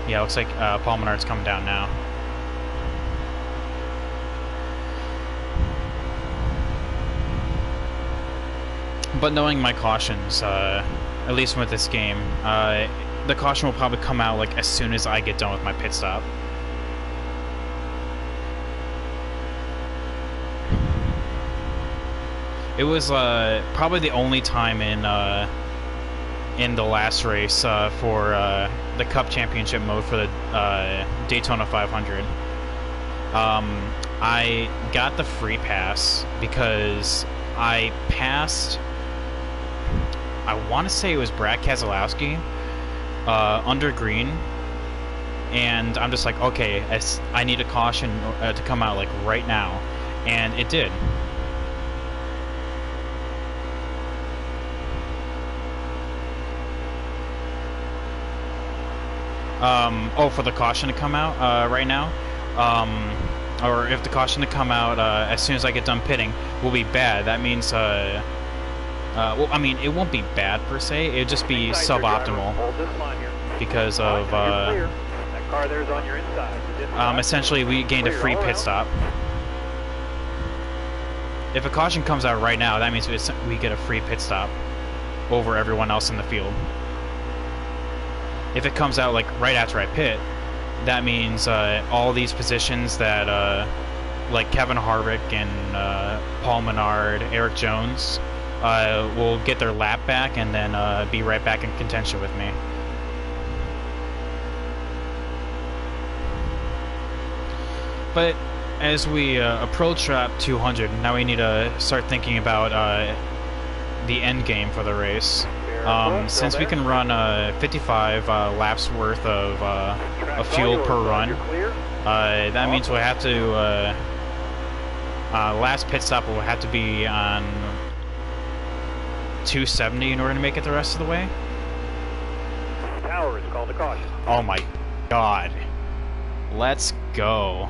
Yeah, looks like Paul Menard's coming down now. But knowing my cautions, at least with this game, the caution will probably come out like as soon as I get done with my pit stop. It was probably the only time in the last race for the Cup Championship mode for the Daytona 500. I got the free pass because I passed, I want to say it was Brad Keselowski under green, and I'm just like, okay, I need a caution to come out like right now, and it did. Oh, for the caution to come out right now, or if the caution to come out as soon as I get done pitting will be bad. That means, well, I mean, it won't be bad per se. It'll just be suboptimal because of essentially we gained a free pit stop. If a caution comes out right now, that means we get a free pit stop over everyone else in the field. If it comes out like right after I pit, that means all these positions that like Kevin Harvick and Paul Menard, Eric Jones will get their lap back and then be right back in contention with me. But as we approach lap 200, now we need to start thinking about the end game for the race. Since we can run 55 laps worth of fuel per run, that means we'll have to last pit stop will have to be on 270 in order to make it the rest of the way. Tower is called a caution. Oh my god. Let's go.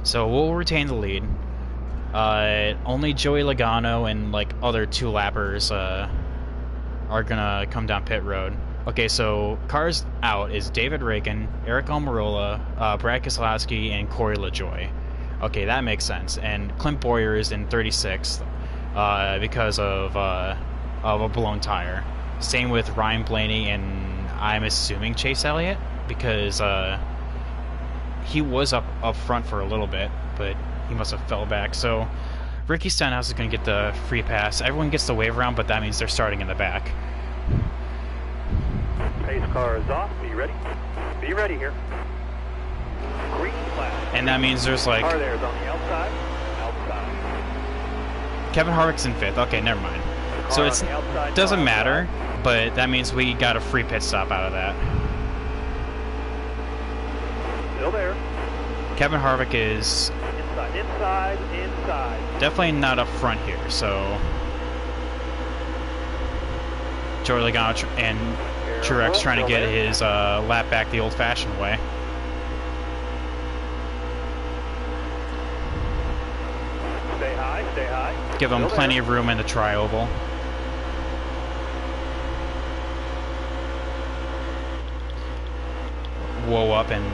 So we'll retain the lead. Only Joey Logano and like other two lappers are gonna come down pit road. Okay, so cars out is David Ragan, Eric Almirola, Brad Keselowski, and Corey LaJoie. Okay, that makes sense. And Clint Boyer is in 36th because of a blown tire. Same with Ryan Blaney and I'm assuming Chase Elliott because he was up front for a little bit, but he must have fell back. So Ricky Stenhouse is going to get the free pass. Everyone gets the wave around, but that means they're starting in the back. Pace car is off. Be ready. Be ready here. Green flag. And that means there's like... Car there is on the outside. Outside. Kevin Harvick's in 5th. Okay, never mind. So it doesn't matter, but that means we got a free pit stop out of that. Still there. Kevin Harvick is inside. Definitely not up front here, so Joey Logano and Truex trying to get his lap back the old-fashioned way. Stay high. Give him plenty of room in the tri-oval. Whoa up and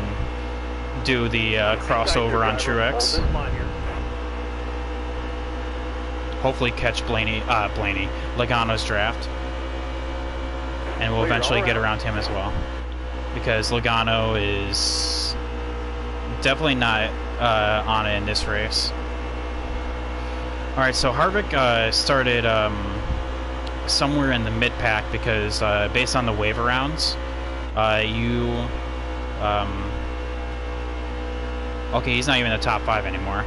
do the crossover on Truex. Hopefully catch Logano's draft. And we'll eventually get around him as well. Because Logano is definitely not on it in this race. Alright, so Harvick started somewhere in the mid-pack because based on the wave rounds, okay, he's not even in the top 5 anymore.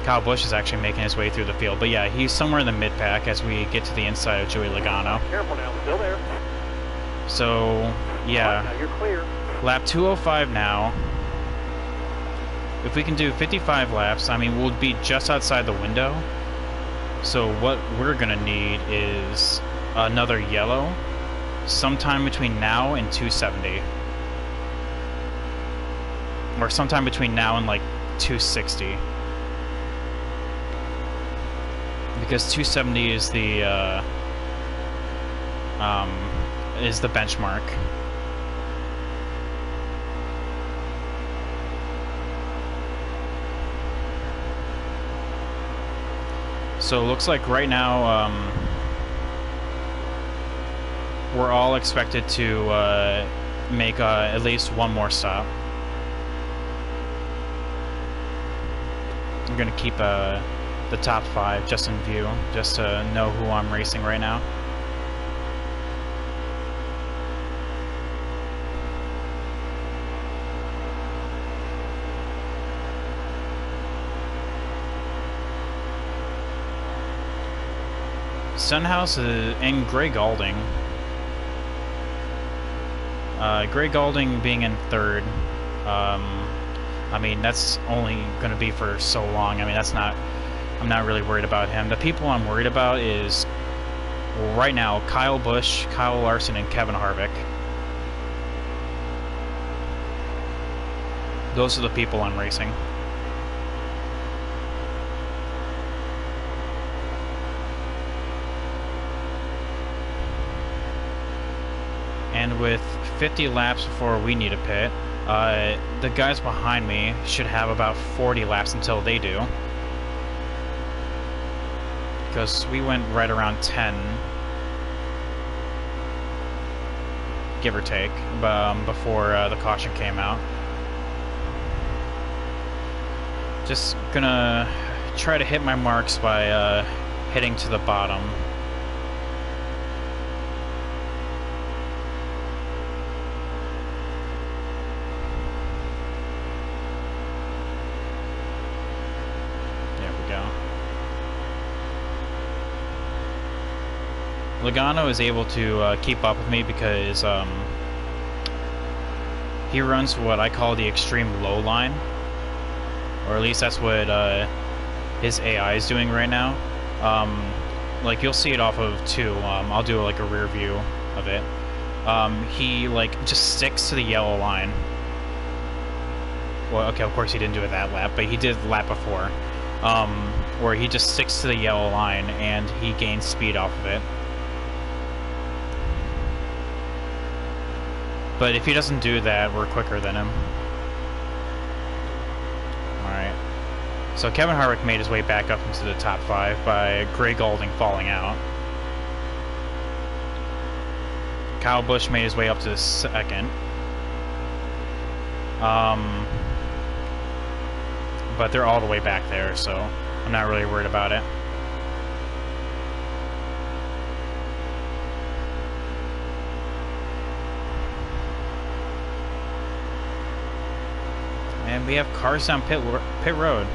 Kyle Busch is actually making his way through the field. But yeah, he's somewhere in the mid-pack as we get to the inside of Joey Logano. Careful now, still there. So, yeah. Now you're clear. Lap 205 now. if we can do 55 laps, I mean, we'll be just outside the window. So what we're gonna need is another yellow sometime between now and 270. Or sometime between now and like 260. Because 270 is the benchmark. So it looks like right now we're all expected to make at least one more stop. I'm gonna keep the top 5 just in view, just to know who I'm racing right now. Sunhouse and Gray Galding. Gray Galding being in 3rd. I mean, that's only going to be for so long. I mean, I'm not really worried about him. The people I'm worried about is, well, right now, Kyle Busch, Kyle Larson, and Kevin Harvick. Those are the people I'm racing. And with 50 laps before we need a pit, the guys behind me should have about 40 laps until they do. Because we went right around 10, give or take, before the caution came out. Just gonna try to hit my marks by hitting to the bottom. Logano is able to keep up with me because he runs what I call the extreme low line, or at least that's what his AI is doing right now. Like, you'll see it off of 2. I'll do like a rear view of it. He like just sticks to the yellow line. Well, okay, of course he didn't do it that lap, but he did the lap before, where he just sticks to the yellow line and he gains speed off of it. But if he doesn't do that, we're quicker than him. Alright. So Kevin Harvick made his way back up into the top 5 by Gray Galding falling out. Kyle Busch made his way up to the 2nd. But they're all the way back there, so I'm not really worried about it. And we have cars down pit road.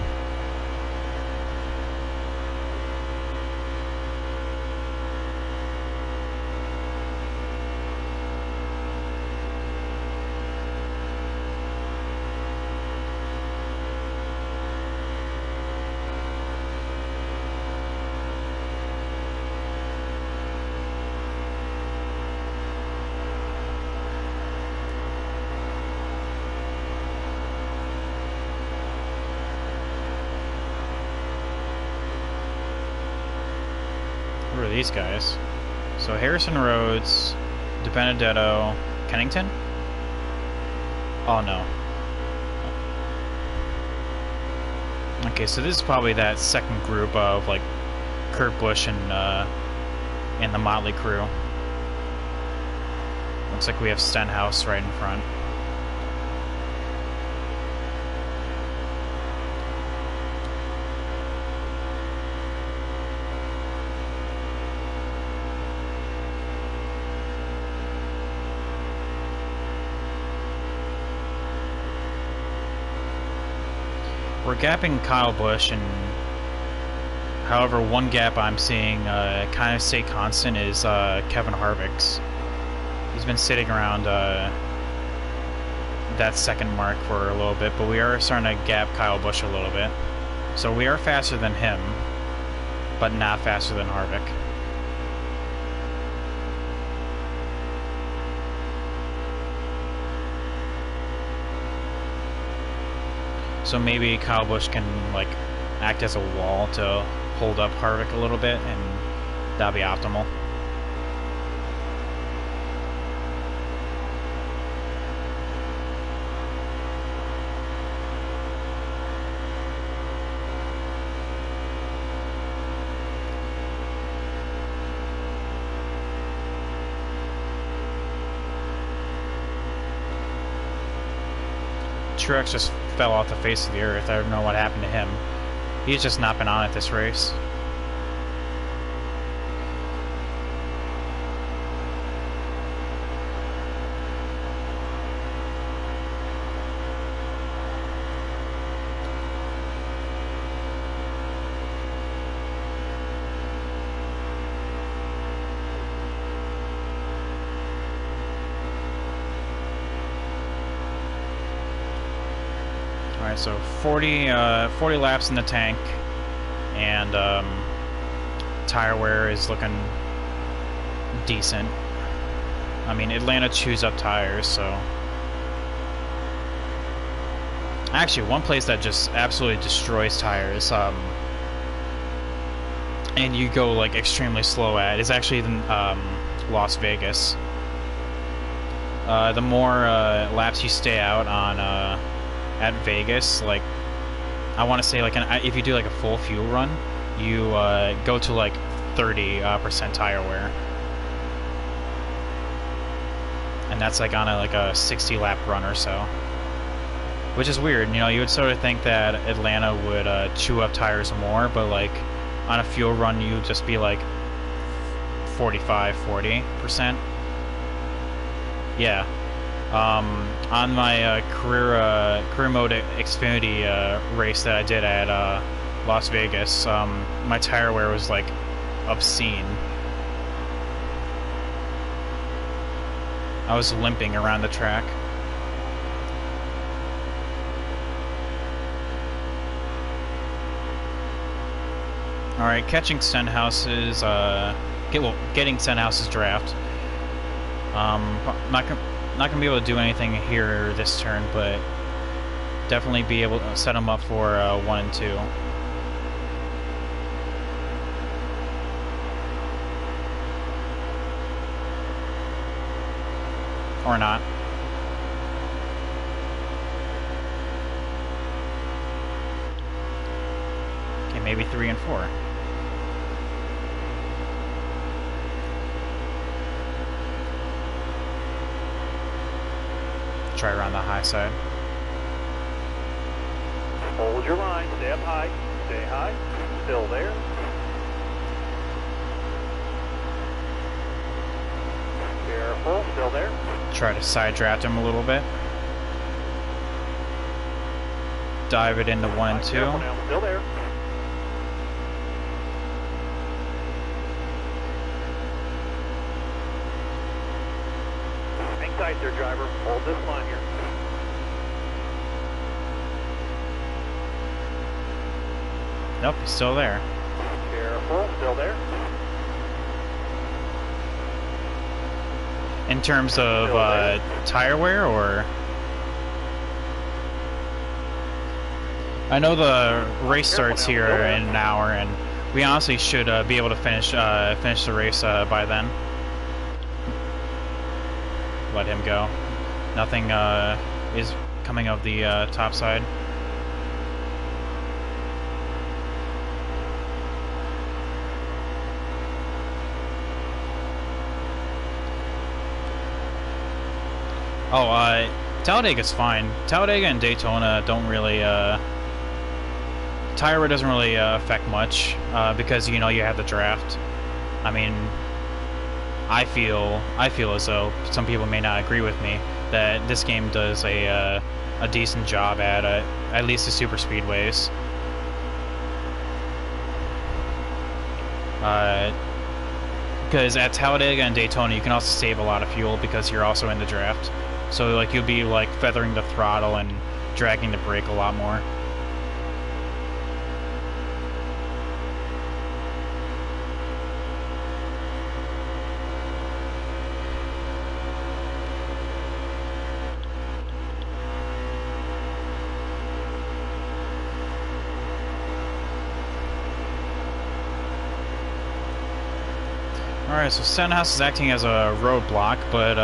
Who are these guys? So Harrison Rhodes, DiBenedetto, Kennington? Oh no. Okay, so this is probably that second group of like Kurt Busch and the Motley crew. Looks like we have Stenhouse right in front. We're gapping Kyle Busch, and however, one gap I'm seeing kind of stay constant is Kevin Harvick's. He's been sitting around that second mark for a little bit, but we are starting to gap Kyle Busch a little bit. So we are faster than him, but not faster than Harvick. So maybe Kyle Busch can like act as a wall to hold up Harvick a little bit, and that'll be optimal. Truex just fell off the face of the earth. I don't know what happened to him. He's just not been on at this race. Alright, so 40 laps in the tank, and tire wear is looking decent. I mean, Atlanta chews up tires, so... Actually, one place that just absolutely destroys tires, and you go like extremely slow at, is actually Las Vegas. The more laps you stay out on at Vegas, like I want to say like if you do like a full fuel run, you go to like 30% tire wear, and that's like on a 60 lap run or so, which is weird. You know, you would sort of think that Atlanta would chew up tires more, but like on a fuel run you'd just be like 45-40%. Yeah. On my career mode Xfinity race that I did at Las Vegas, my tire wear was like obscene. I was limping around the track. Alright, catching Stenhouse's getting Stenhouse's draft. Not gonna be able to do anything here this turn, but definitely be able to set him up for 1 and 2. Or not. Okay, maybe 3 and 4. Try around the high side. Hold your line, stay up high, stay high, still there. Careful, still there. Try to side draft him a little bit. Dive it into 1 and 2. Now, still there. Hang tight there, driver. Hold this line here. Nope, he's still there. Careful, still there. In terms of tire wear, or... I know the race starts here in an hour, and we honestly should be able to finish the race by then. Let him go. Nothing is coming of the top side. Oh, Talladega's fine. Talladega and Daytona don't really, tire wear doesn't really affect much, because, you know, you have the draft. I mean, I feel as though, some people may not agree with me, that this game does a decent job at least the super speedways. Because at Talladega and Daytona, you can also save a lot of fuel because you're also in the draft. So like you'll be like feathering the throttle and dragging the brake a lot more. Alright, so Stenhouse is acting as a roadblock, but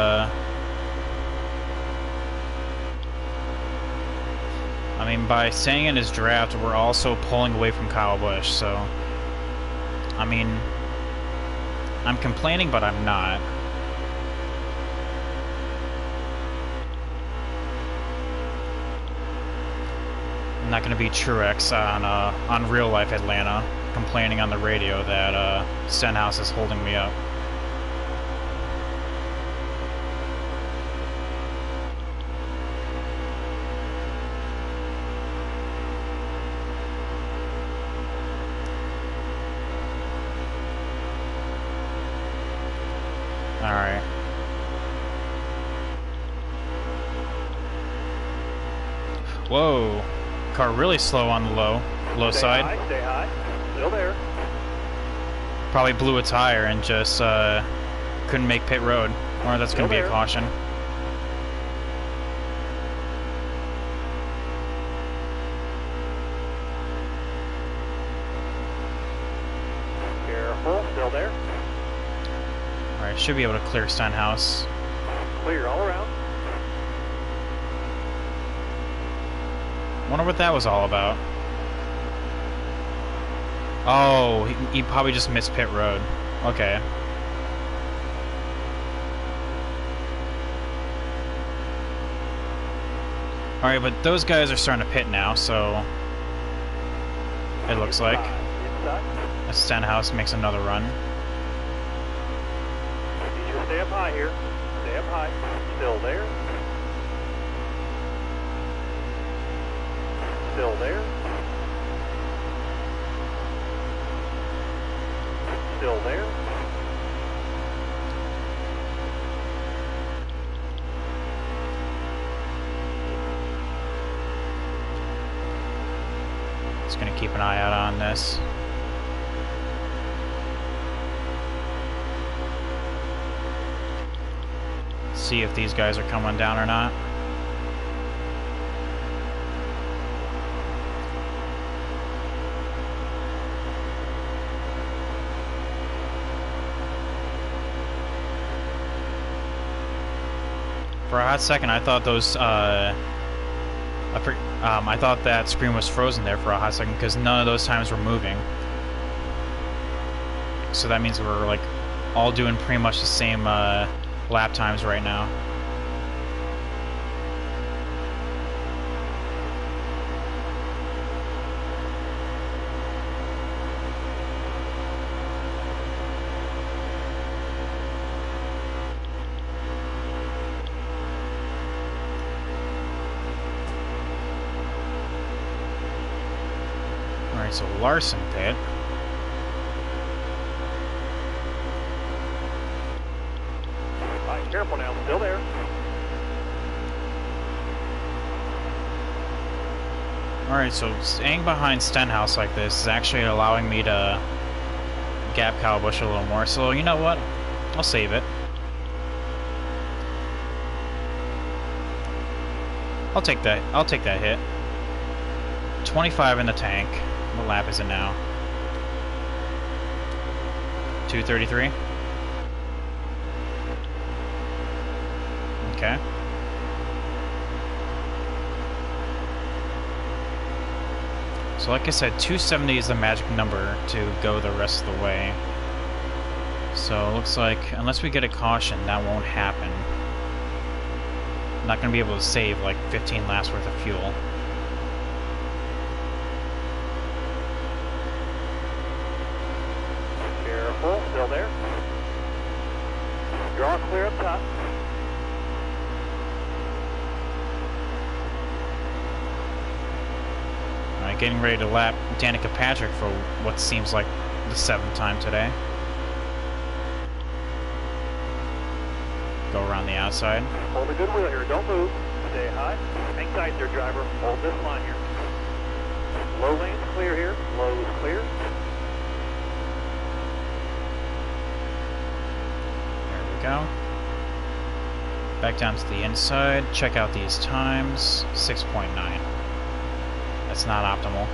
I mean, by staying in his draft, we're also pulling away from Kyle Busch, so I mean, I'm complaining, but I'm not. I'm not gonna be Truex on real life Atlanta, complaining on the radio that Stenhouse is holding me up. Alright. Whoa. Car really slow on the low side. Stay high. Still there. Probably blew a tire and just couldn't make pit road. Or that's going to be a caution. Careful. Still there. Alright, should be able to clear Stenhouse. Clear all around. Wonder what that was all about. Oh, he probably just missed pit road. Okay. Alright, but those guys are starting to pit now, so it looks like. Stenhouse makes another run. Need you to stay up high here. Stay up high. Still there. Still there. Still there. Just gonna keep an eye out on this. See if these guys are coming down or not. For a hot second, I thought those, I thought that screen was frozen there for a hot second because none of those times were moving. So that means we're like all doing pretty much the same lap times right now. Alright, so Larson pit. Alright, careful now. Still there. Alright, so staying behind Stenhouse like this is actually allowing me to gap Kyle Busch a little more. So you know what? I'll save it. I'll take that hit. 25 in the tank. What lap is it now? 2:33. Okay. So like I said, 270 is the magic number to go the rest of the way. So it looks like, unless we get a caution, that won't happen. I'm not going to be able to save like 15 laps worth of fuel. Careful. Still there. Draw clear up top. Getting ready to lap Danica Patrick for what seems like the 7th time today. Go around on the outside. Hold a good wheel here. Don't move. Stay high. Hang tight there, driver. Hold this line here. Low lane's clear here. Low is clear. There we go. Back down to the inside. Check out these times. 6.9. That's not optimal.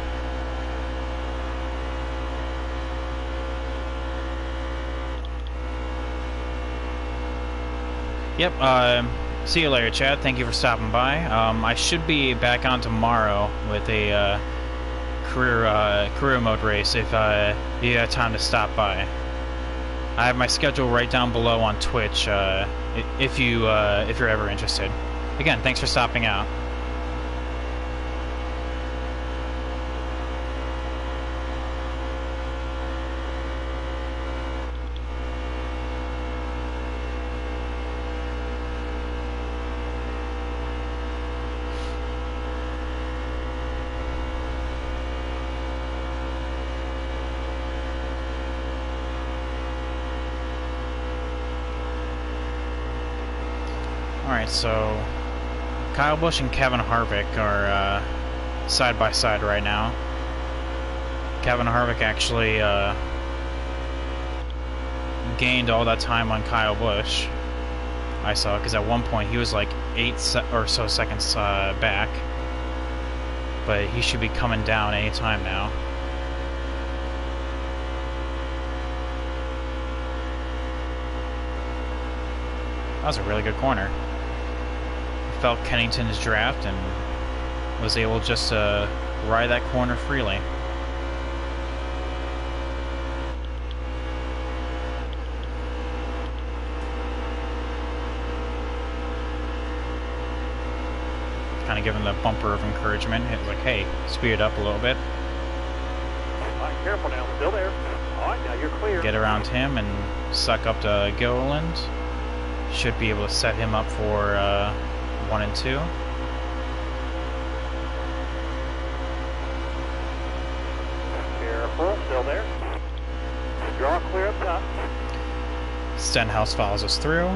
Yep, see you later, Chad. Thank you for stopping by. I should be back on tomorrow with a career mode race if you have time to stop by. I have my schedule right down below on Twitch if you're ever interested. Again, thanks for stopping out. Alright, so Kyle Busch and Kevin Harvick are side by side right now. Kevin Harvick actually gained all that time on Kyle Busch. I saw, because at one point he was like 8 or so seconds back. But he should be coming down any time now. That was a really good corner. Felt Kennington's draft and was able just to ride that corner freely. Kind of giving the bumper of encouragement. It's like, hey, speed it up a little bit. All right, careful now. Still there. All right, now you're clear. Get around him and suck up to Gilliland. Should be able to set him up for 1 and 2. Careful, still there. Draw clear up top. Stenhouse follows us through.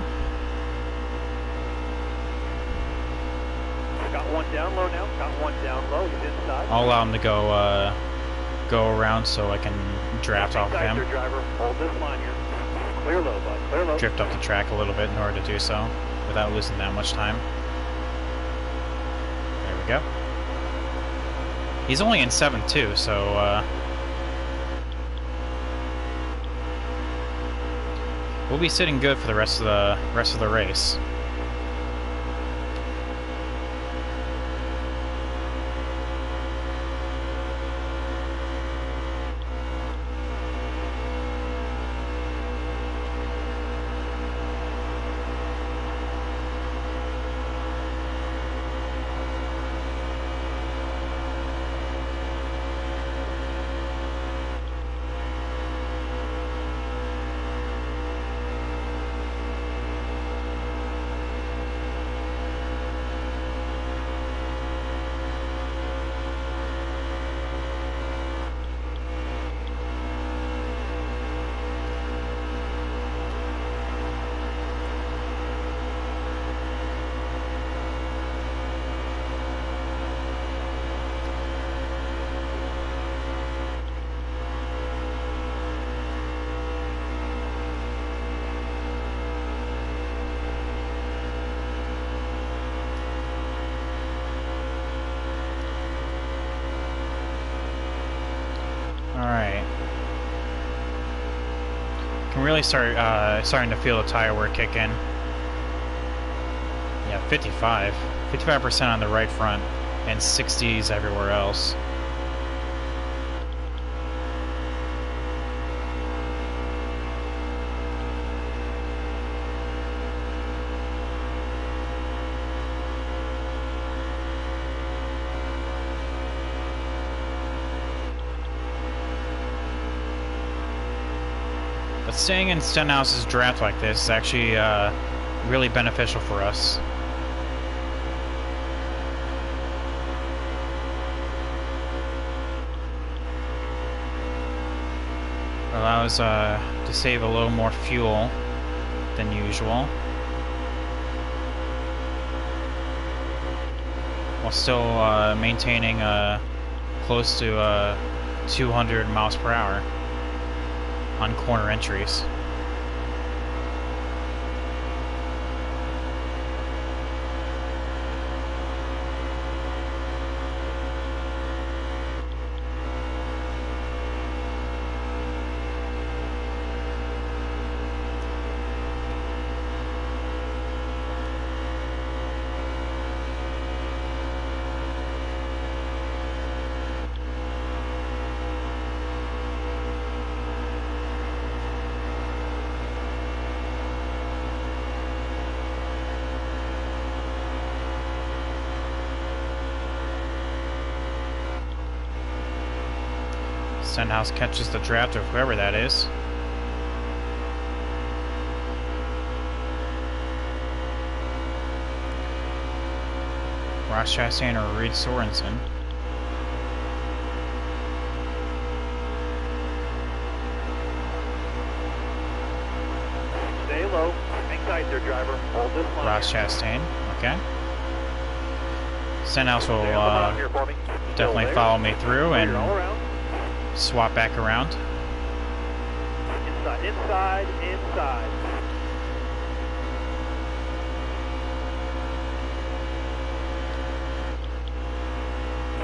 Got one down low now. Got one down low. He's inside. I'll allow him to go around so I can draft off of him. Your driver. Hold this line here. Clear low, bud. Clear low. Drift up the track a little bit in order to do so without losing that much time. There we go. He's only in 7th too, so we'll be sitting good for the rest of the race. Really starting to feel the tire wear kick in. Yeah, 55% on the right front, and 60s everywhere else. Staying in Stenhouse's draft like this is actually really beneficial for us. Allows to save a little more fuel than usual. while still maintaining close to 200 miles per hour on corner entries. Stenhouse catches the draft of whoever that is. Ross Chastain or Reed Sorensen. Stay low. Hang tight there, driver. Hold this line. Ross Chastain. Okay. Stenhouse will definitely follow me through and swap back around. Inside, inside, inside.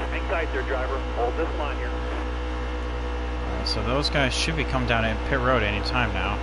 Hang tight there, driver. Hold this line here. Alright, so those guys should be coming down at pit road any time now.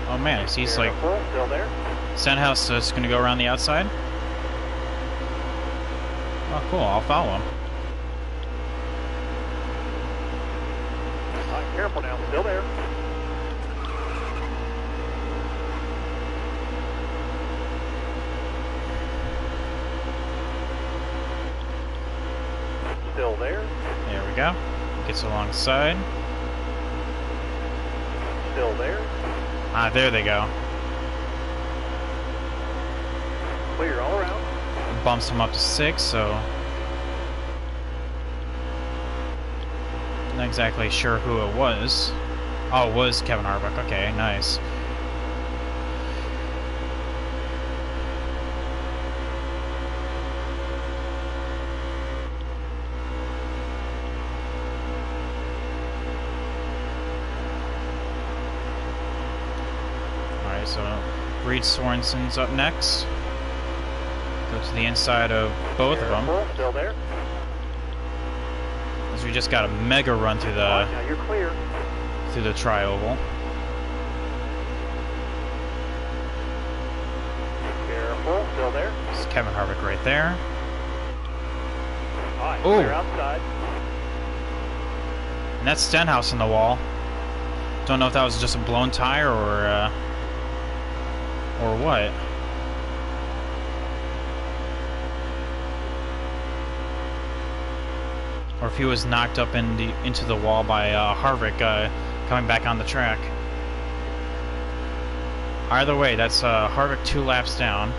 Oh man, he's like still there. Stenhouse is going to go around the outside. Oh, cool. I'll follow him. Careful now. Still there. Still there. There we go. Gets alongside. Still there. Ah, there they go. Clear all around. Bumps him up to 6, so not exactly sure who it was. Oh, it was Kevin Harvick. Okay, nice. Alright, so Reed Sorensen's up next. Go to the inside of both of them. Still there. As we just got a mega run through the now you're clear. through the tri-oval. Careful. Still there. This is Kevin Harvick right there. All right. Ooh. Clear outside. And that's Stenhouse in the wall. Don't know if that was just a blown tire or what. Or if he was knocked up into the wall by Harvick coming back on the track. Either way, that's Harvick 2 laps down.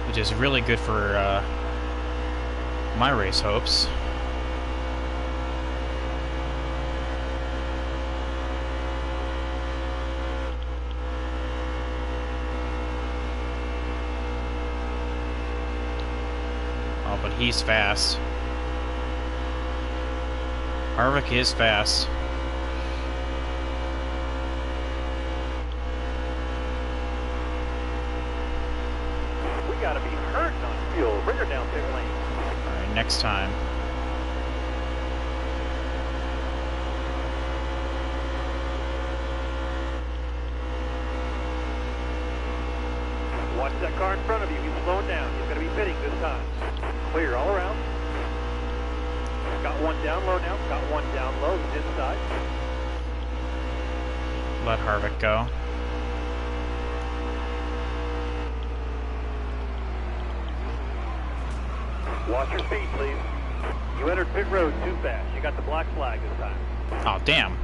Which is really good for my race hopes. Oh, but he's fast. Harvick is fast. hurting on fuel. Bring her down pit lane. Alright, next time. Watch that car in front of you. He's slowing down. He's going to be pitting this time. Clear all around. Got one down low now. Got one down low. He's inside. Let Harvick go. Watch your speed, please. You entered pit road too fast. You got the black flag this time. Oh, damn.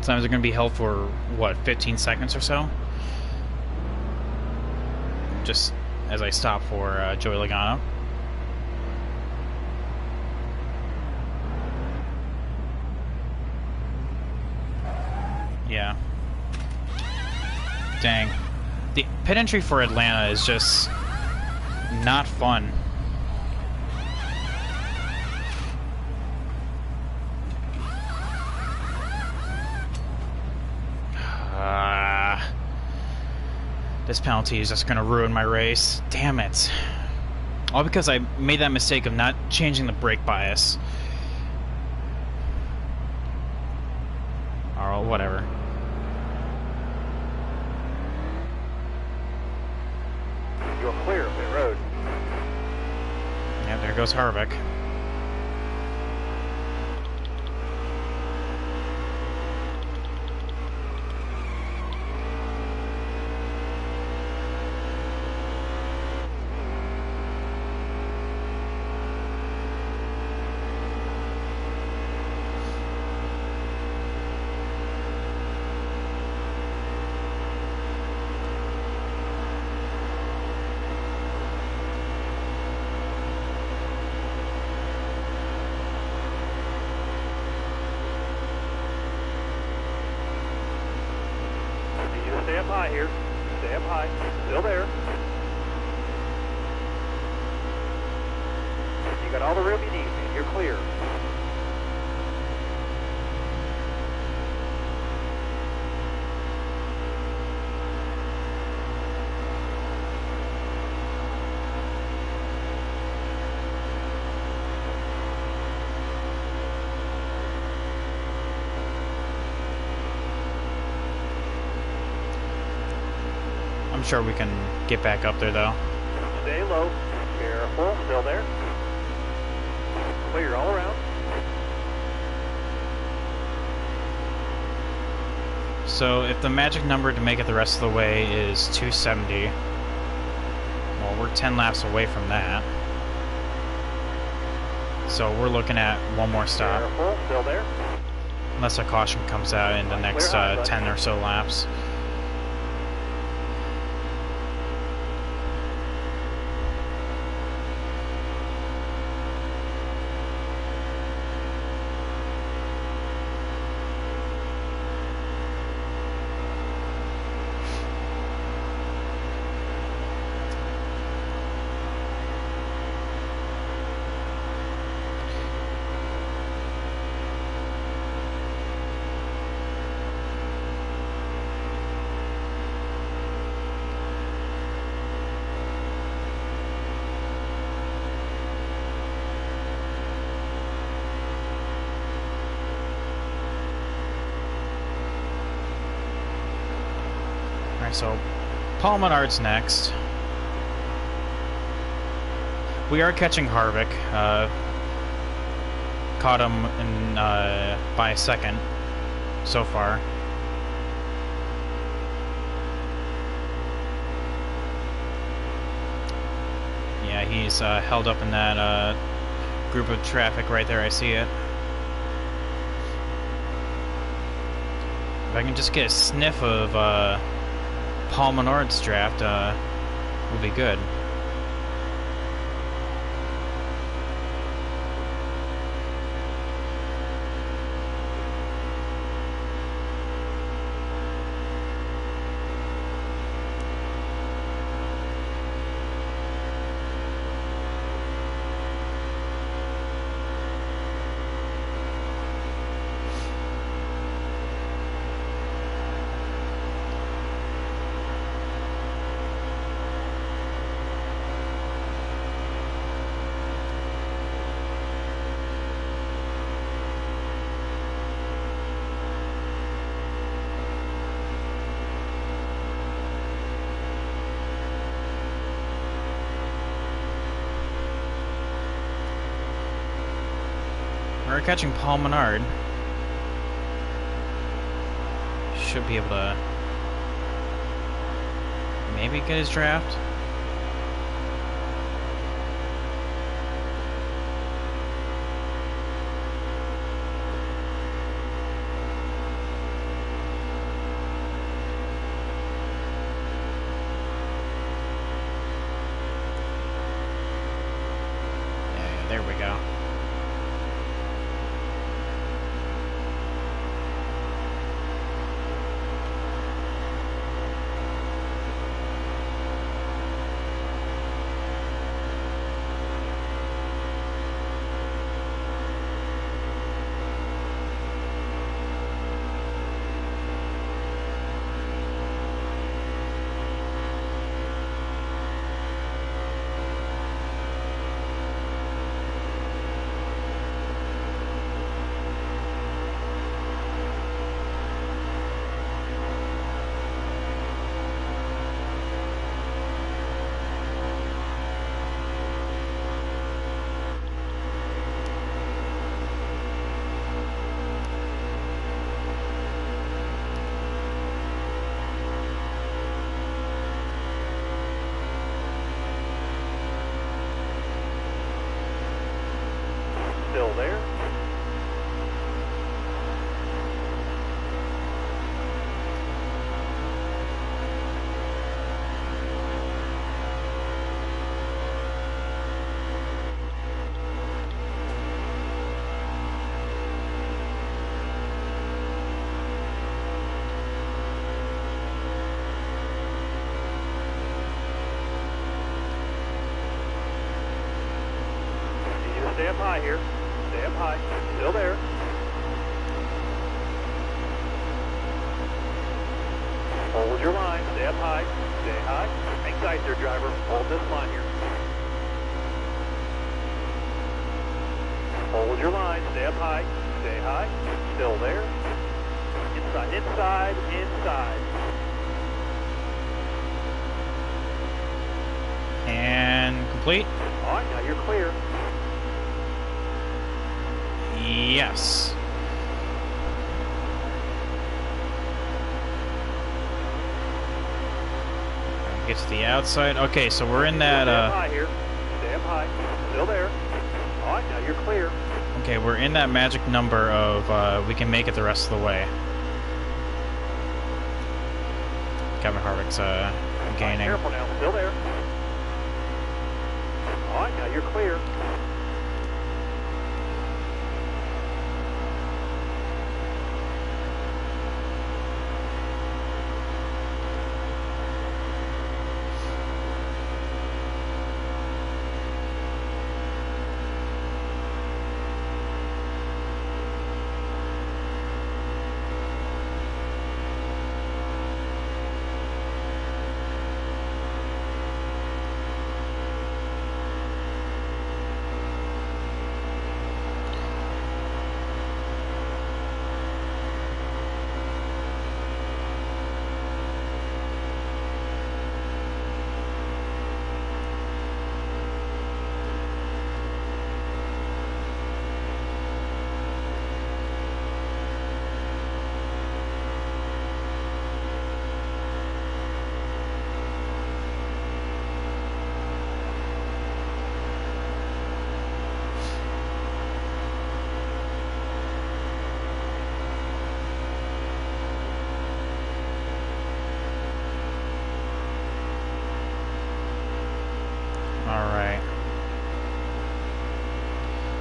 Sometimes they're going to be held for, what, 15 seconds or so? Just as I stop for Joey Logano. Yeah. Dang. The pit entry for Atlanta is just not fun. This penalty is just going to ruin my race. Damn it. All because I made that mistake of not changing the brake bias. Or whatever. You're clear of pit road. Yeah, there goes Harvick. Stay up high here. Stay up high. Still there. You got all the room you need, man. You're clear. I'm sure we can get back up there, though. Stay low. Careful. Still there. Clear all around. So if the magic number to make it the rest of the way is 270, well, we're 10 laps away from that. So we're looking at one more stop. Careful. Still there. Unless a caution comes out in the next 10 or so laps. So, Paul Menard's next. We are catching Harvick. Caught him in, by a second so far. Yeah, he's held up in that group of traffic right there. I see it. If I can just get a sniff of Paul Menard's draft, will be good. we're catching Paul Menard. Should be able to maybe get his draft. Yeah, there we go. Still there. Need you to stay up high here. Stay up high. Still there. Hold your line. Stay up high. Stay high. Hang tight there, driver. Hold this line here. Hold your line. Stay up high. Stay high. Still there. Inside, inside, inside. And complete. All right, now you're clear. Yes. Get to the outside. Okay, so we're in that. Stay up high here. Stay up high. Still there. All right, now you're clear. Okay, we're in that magic number of we can make it the rest of the way. Kevin Harvick's gaining. Careful now. Still there. All right, now you're clear.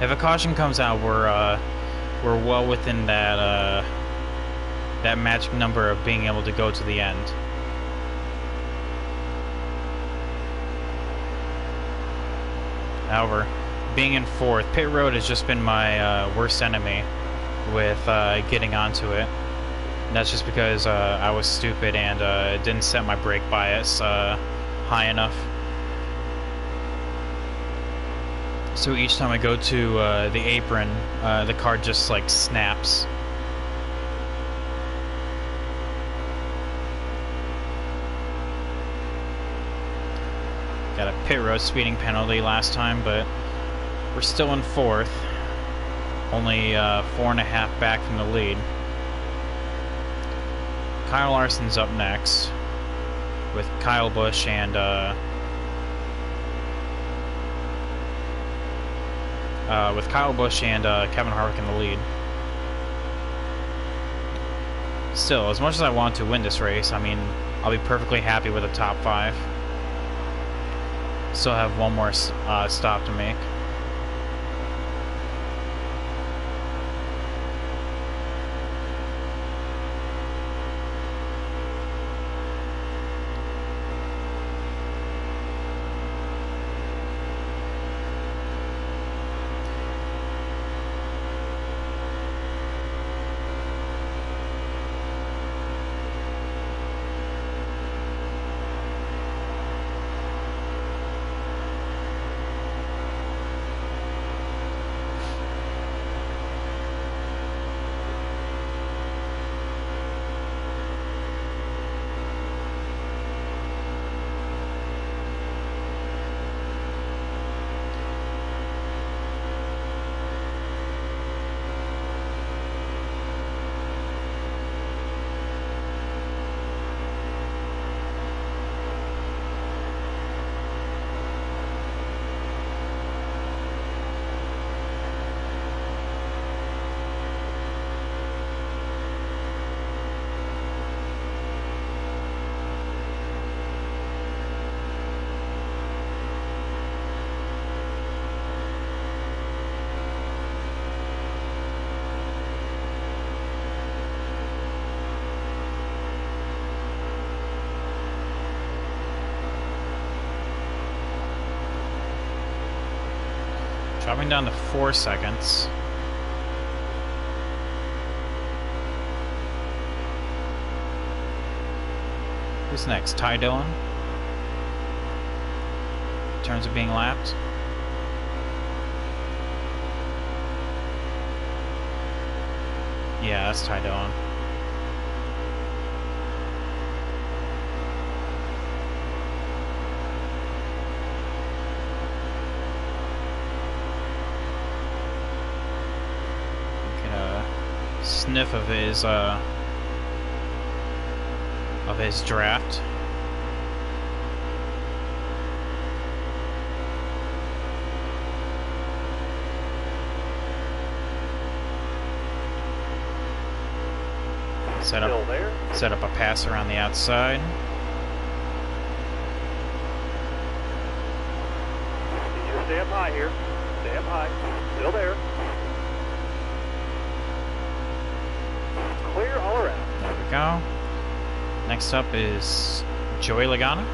If a caution comes out, we're well within that that magic number of being able to go to the end. However, being in fourth, pit road has just been my worst enemy with getting onto it. And that's just because I was stupid and didn't set my brake bias high enough. So each time I go to the apron, the car just like snaps. Got a pit road speeding penalty last time, but we're still in fourth. Only 4.5 back from the lead. Kyle Larson's up next with Kyle Busch and Kevin Harvick in the lead. Still, as much as I want to win this race, I mean, I'll be perfectly happy with a top 5. Still have one more stop to make. Dropping down to 4 seconds. Who's next? Ty Dillon? In terms of being lapped. Yeah, that's Ty Dillon. Sniff of his draft. Set up a pass around the outside. Need you to stay up high here. Stay up high. Still there. Clear all around. There we go. Next up is Joey Logano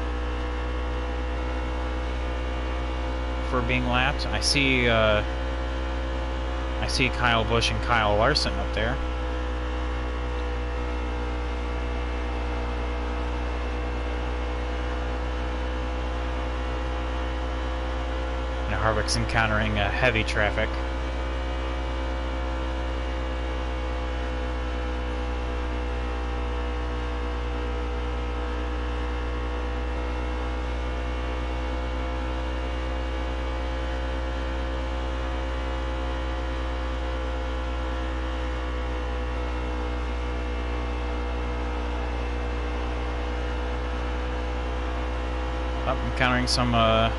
for being lapped. I see Kyle Busch and Kyle Larson up there. And Harvick's encountering heavy traffic. Encountering some of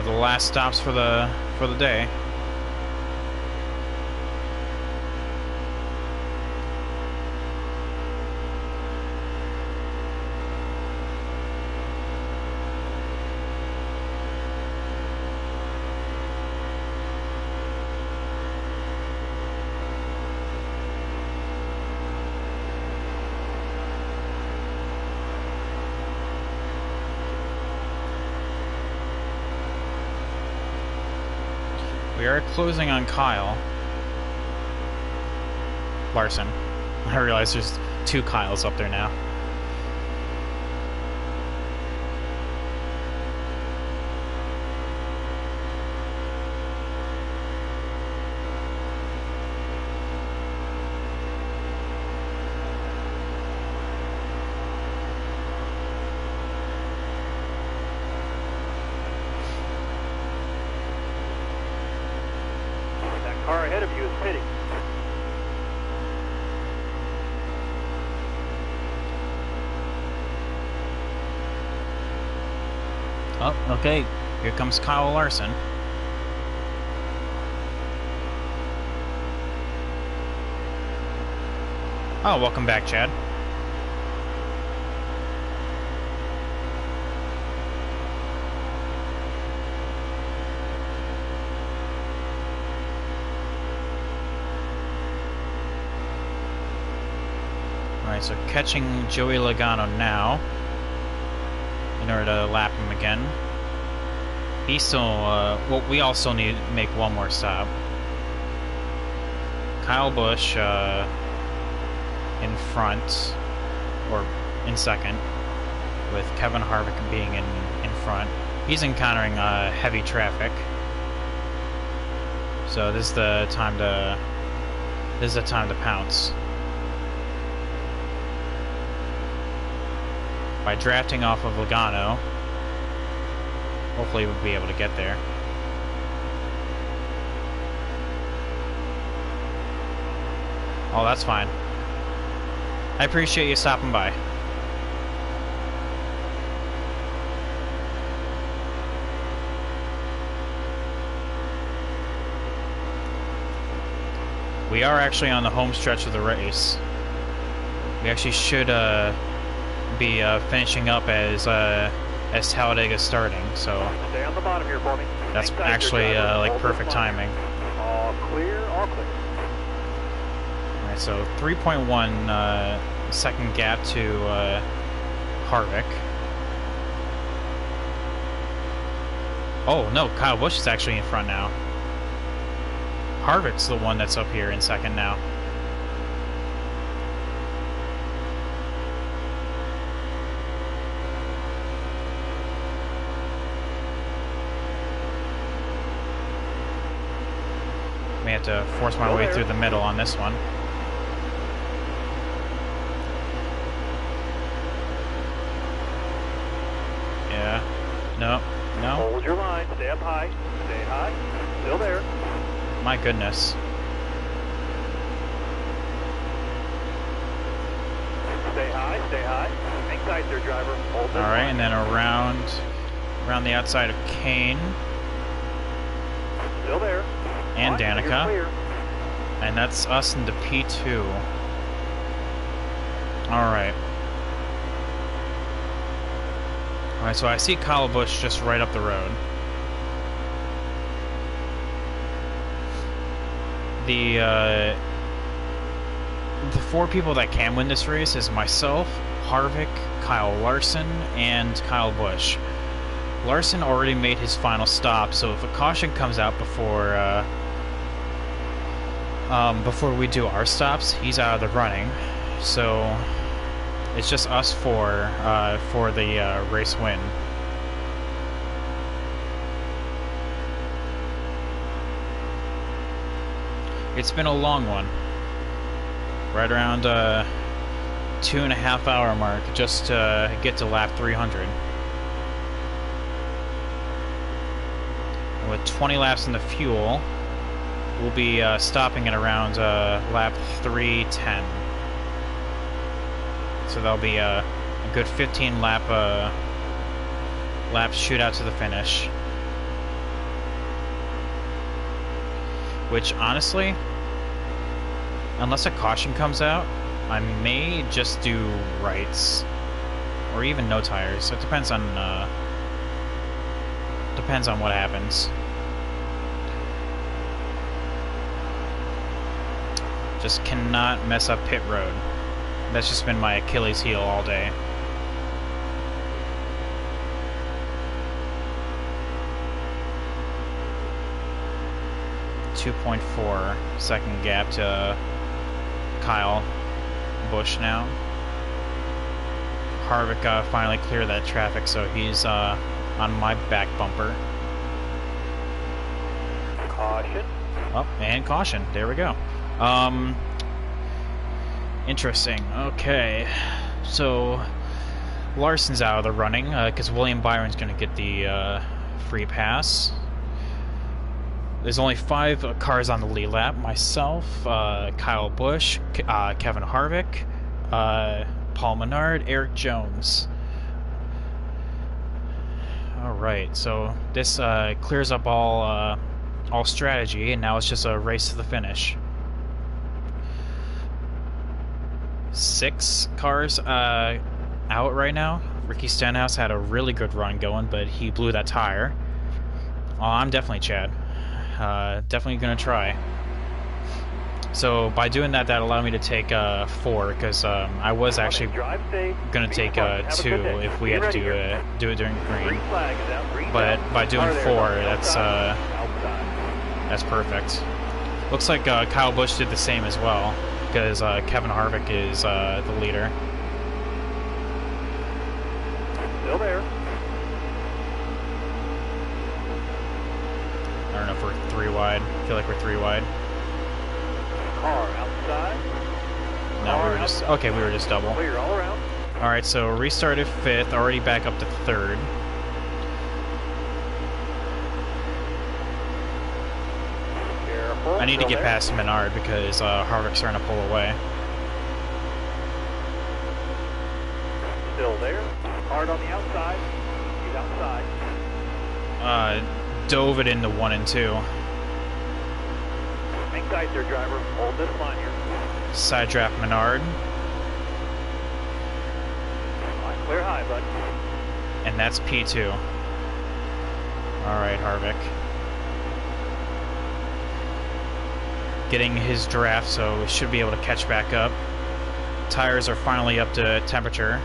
the last stops for the day. We are closing on Kyle Larson. I realize there's 2 Kyles up there now. Car ahead of you is Oh, okay. Here comes Kyle Larson. Oh, welcome back, Chad. Alright, so catching Joey Logano now in order to lap him again. He still, well, we also need to make one more stop. Kyle Busch in front, or in second, with Kevin Harvick being in front. He's encountering heavy traffic, so this is the time to pounce. By drafting off of Logano, hopefully we'll be able to get there. Oh, that's fine. I appreciate you stopping by. We are actually on the home stretch of the race. We actually should be finishing up as Talladega starting, so Stay on the bottom here for me. that's actually like perfect timing. All clear, all clear. Alright, so 3.1 second gap to Harvick. Oh no, Kyle Busch is actually in front now. Harvick's the one that's up here in second now. May have to force my way through the middle on this one. Yeah. No. No. Hold your line. Stay up high. Stay high. Still there. My goodness. Stay high. Stay high. Hang tight there, driver. Hold this Alright, line. and then around the outside of Kane Still there. and Fine, you're Danica. clear. And that's us into P2. Alright. Alright, so I see Kyle Busch just right up the road. The four people that can win this race is myself, Harvick, Kyle Larson, and Kyle Busch. Larson already made his final stop, so if a caution comes out before we do our stops, he's out of the running. So it's just us four for the race win. It's been a long one. Right around 2.5 hour mark just to get to lap 300. And with 20 laps in the fuel, we'll be stopping at around lap 310. So that'll be a good 15 lap shootout to the finish. Which, honestly, unless a caution comes out, I may just do rights, or even no tires. It depends on what happens. Just cannot mess up pit road. That's just been my Achilles heel all day. .4 second gap to Kyle Busch now. Harvick finally cleared that traffic, so he's on my back bumper. Caution. Oh, and caution. There we go. Interesting. Okay. So Larson's out of the running because William Byron's going to get the free pass. There's only 5 cars on the lead lap. Myself, Kyle Busch, Kevin Harvick, Paul Menard, Eric Jones. Alright, so this clears up all strategy, and now it's just a race to the finish. 6 cars out right now. Ricky Stenhouse had a really good run going, but he blew that tire. Oh, I'm definitely Chad. Definitely gonna try. So by doing that, that allowed me to take 4, because I was actually gonna take 2 if we had to do it during green. But by doing 4, that's perfect. Looks like Kyle Busch did the same as well, because Kevin Harvick is the leader. Still there. I don't know if we're 3 wide. I feel like we're 3 wide. Car outside. No, we were just okay. We were just double. Clear all around. All right, so restarted 5th, already back up to 3rd. Careful. I need to Still get there. past Menard because Harvick's starting to pull away. Still there. Hard on the outside. He's outside. Dove it into 1 and 2. Hang tight there, driver. Hold this line here. Side draft Menard, Clear high, bud. and that's P2. All right, Harvick. Getting his draft, so we should be able to catch back up. Tires are finally up to temperature.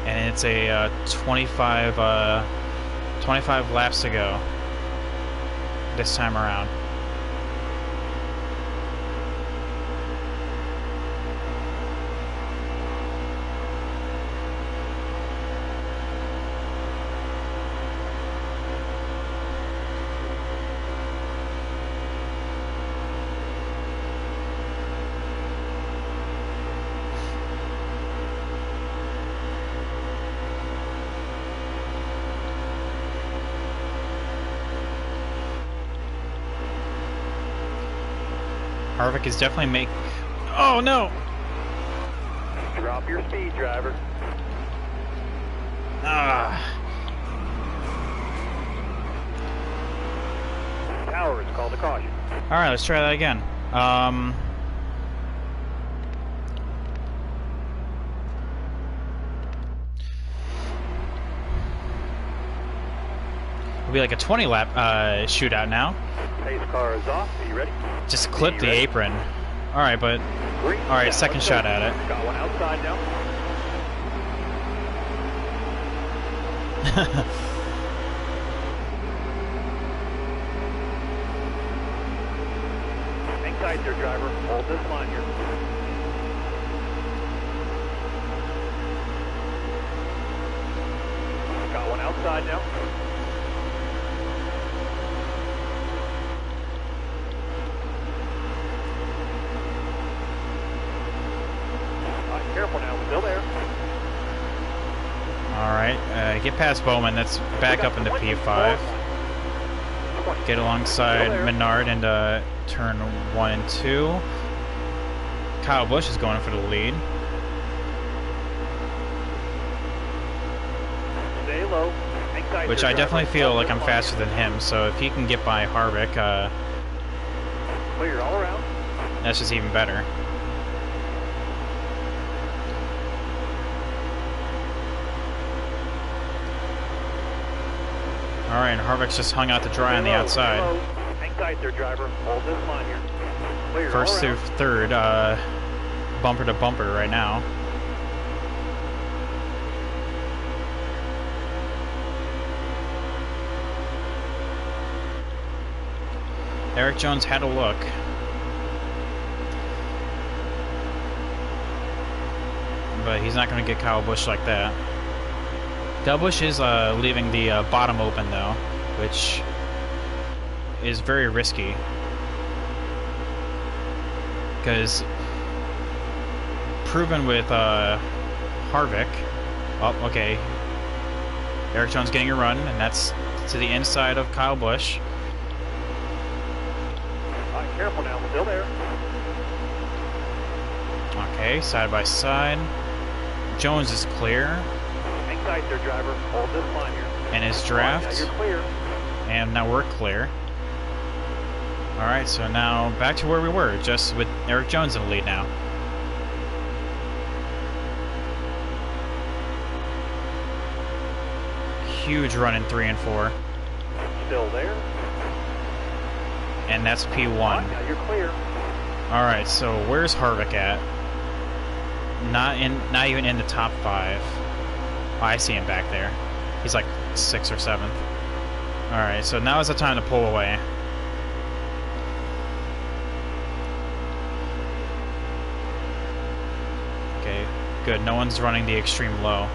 And it's a 25 laps to go this time around. Harvick is definitely making... Oh, no! Drop your speed, driver. Ah. Tower is called a caution. Alright, let's try that again. It'll be like a 20 lap shootout now. Pace car is off. Are you ready? Just clip the apron. Alright, but... Green. Alright, second shot at it. Got one outside now. Hang tight there, driver. Hold this line here. Got one outside now. Careful now, still there. Alright, get past Bowman. That's back up into P5. Get alongside Menard into turn 1 and 2. Kyle Busch is going for the lead. Stay low. Hang tight Which there, I definitely driver. feel like I'm faster than him, so if he can get by Harvick, Clear all around. that's just even better. Alright, Harvick's just hung out to dry on the outside. Hang tight there, driver. Hold this line here. Clear First all through around. 3rd, bumper to bumper right now. Eric Jones had a look. But he's not going to get Kyle Busch like that. Kyle Busch is leaving the bottom open, though, which is very risky. Because proven with Harvick. Oh, okay. Eric Jones getting a run, and that's to the inside of Kyle Busch. All right, careful now, still there. Okay, side by side. Jones is clear. Hang tight there, driver. Hold this line here. And his Now draft. you're clear. And now we're clear. Alright, so now back to where we were, just with Eric Jones in the lead now. Huge run in 3 and 4. Still there. And that's P1. Now you're clear. Alright, so where's Harvick at? Not even in the top 5. Oh, I see him back there. He's like 6th or 7th. Alright, so now is the time to pull away. Okay, good. No one's running the extreme low.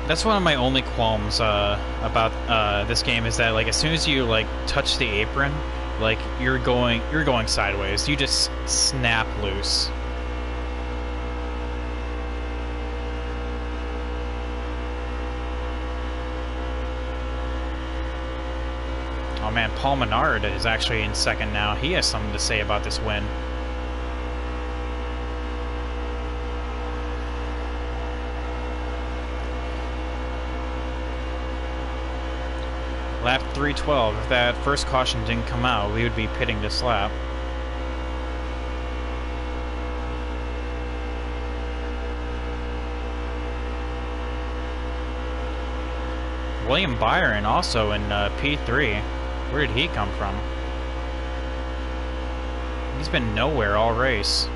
That's one of my only qualms about this game is that, like, as soon as you like touch the apron, like you're going sideways. You just snap loose. Oh man, Paul Menard is actually in 2nd now. He has something to say about this win. Lap 312. If that first caution didn't come out, we would be pitting this lap. William Byron also in P3. Where did he come from? He's been nowhere all race.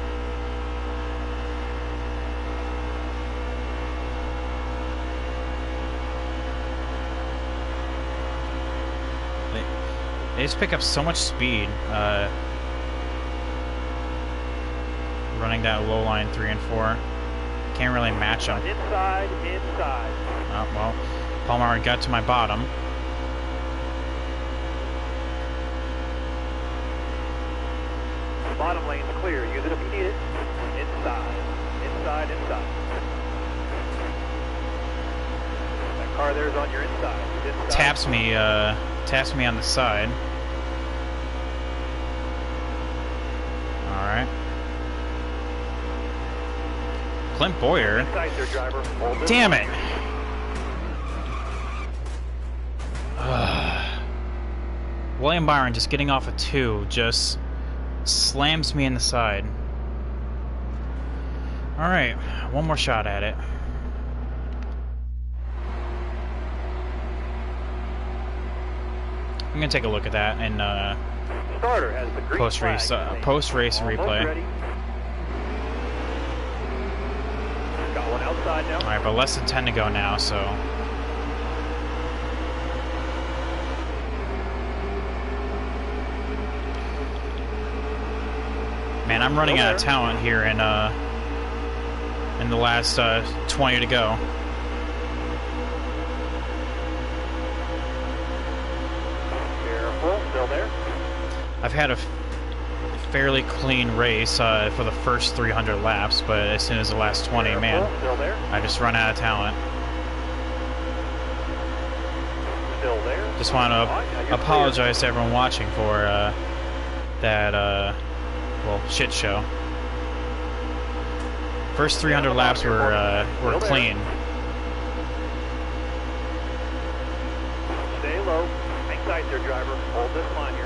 They just pick up so much speed running that low line 3 and 4. Can't really match them. Inside. Oh, well, Palmer got to my bottom. Bottom lane's clear. Use it if you need it. Inside. That car there's on your inside. Taps me on the side. Alright. Clint Boyer. There, driver. Damn it! William Byron just getting off a 2 just slams me in the side. Alright, one more shot at it. I'm gonna take a look at that and Starter has the green post-race replay. Got one outside now. All right, but less than 10 to go now, so. Man, I'm running out of talent here in the last 20 to go. Still there. I've had a fairly clean race for the first 300 laps, but as soon as the last 20, man, I just run out of talent. Still there. Just want to apologize to everyone watching for that, well, shit show. First 300 laps were clean. Stay low. Hang tight there, driver. Hold this line here.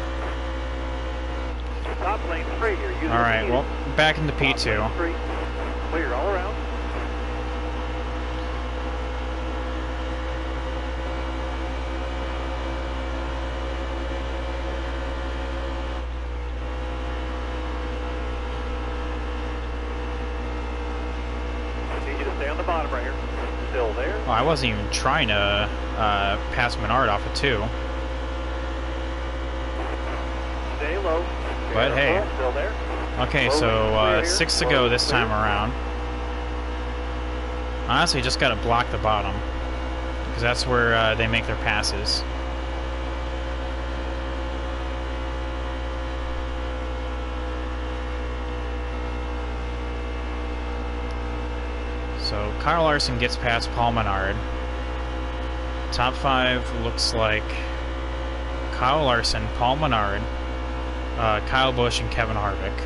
Top lane straight here. All right, well, back into P2. Clear all around. I need you to stay on the bottom right here. Still there. Oh, I wasn't even trying to pass Menard off a 2. Stay low. But hey. Still there. Okay, so 6 to go this time around. Honestly, just got to block the bottom, because that's where they make their passes. So Kyle Larson gets past Paul Menard. Top 5 looks like Kyle Larson, Paul Menard, Kyle Busch, and Kevin Harvick.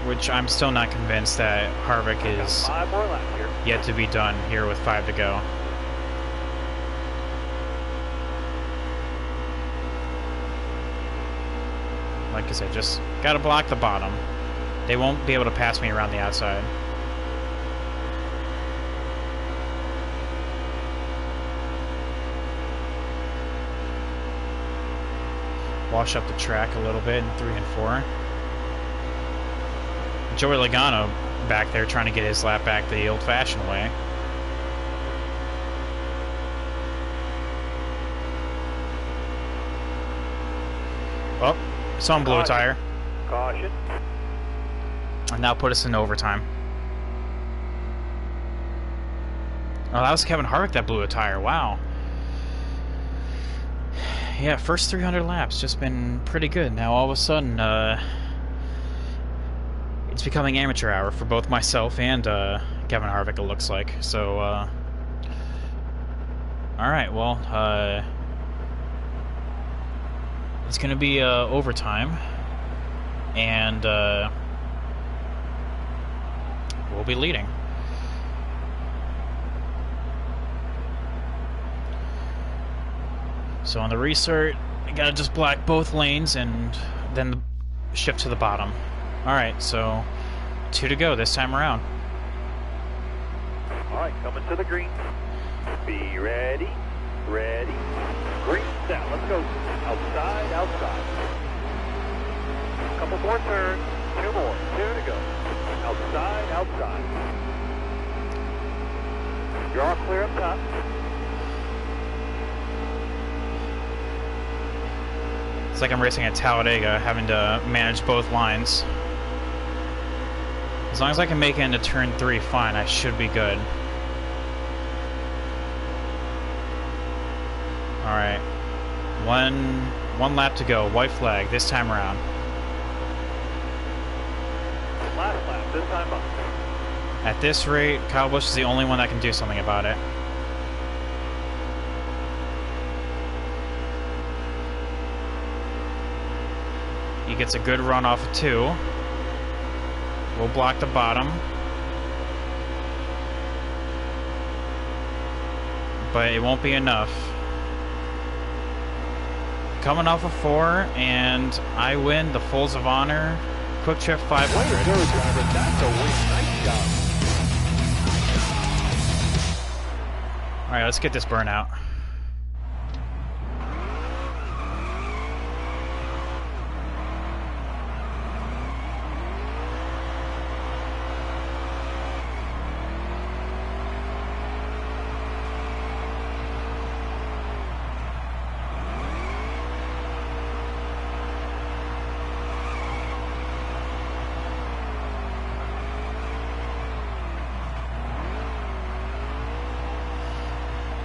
Which I'm still not convinced that Harvick is 5 more laps here. yet to be done here with 5 to go. Like I said, just gotta block the bottom. They won't be able to pass me around the outside. Wash up the track a little bit in 3 and 4. Joey Logano back there trying to get his lap back the old-fashioned way. Oh, someone blew a tire. Caution. And now put us in overtime. Oh, that was Kevin Harvick that blew a tire. Wow. Yeah, first 300 laps just been pretty good. Now all of a sudden, it's becoming amateur hour for both myself and Kevin Harvick, it looks like. So, alright, well, it's going to be overtime, and we'll be leading. So on the restart, I gotta just block both lanes and then shift to the bottom. Alright, so 2 to go this time around. Alright, coming to the green. Be ready, ready. Green set, let's go. Outside, outside. Couple more turns, 2 more, 2 to go. Outside, outside. You're all clear up top. It's like I'm racing at Talladega, having to manage both lines. As long as I can make it into turn 3, fine, I should be good. Alright. One lap to go. White flag this time around. Last lap, this time up. At this rate, Kyle Busch is the only one that can do something about it. He gets a good run off of 2. We'll block the bottom. But it won't be enough. Coming off of 4, and I win the Folds of Honor Quick Trip 500. Way to go, driver. That's a win. Nice job. Alright, let's get this burnout.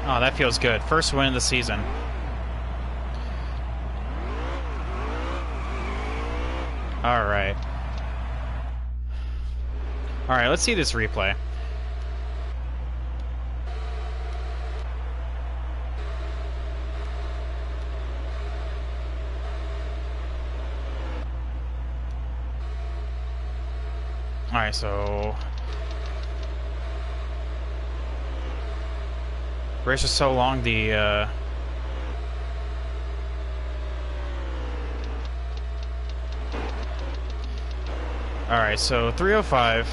Oh, that feels good. First win of the season. Alright. Alright, let's see this replay. Alright, so race was so long, the alright, so 305,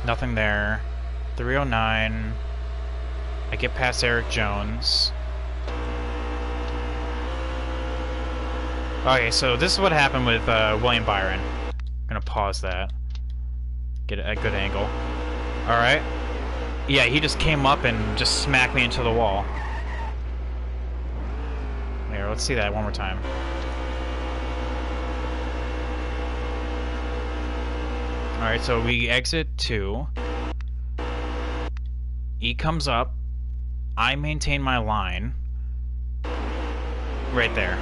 nothing there. 309, I get past Eric Jones. Okay, so this is what happened with William Byron. I'm gonna pause that, get a good angle. Alright. Yeah, he just came up and just smacked me into the wall. Here, let's see that one more time. Alright, so we exit 2. E comes up. I maintain my line. Right there.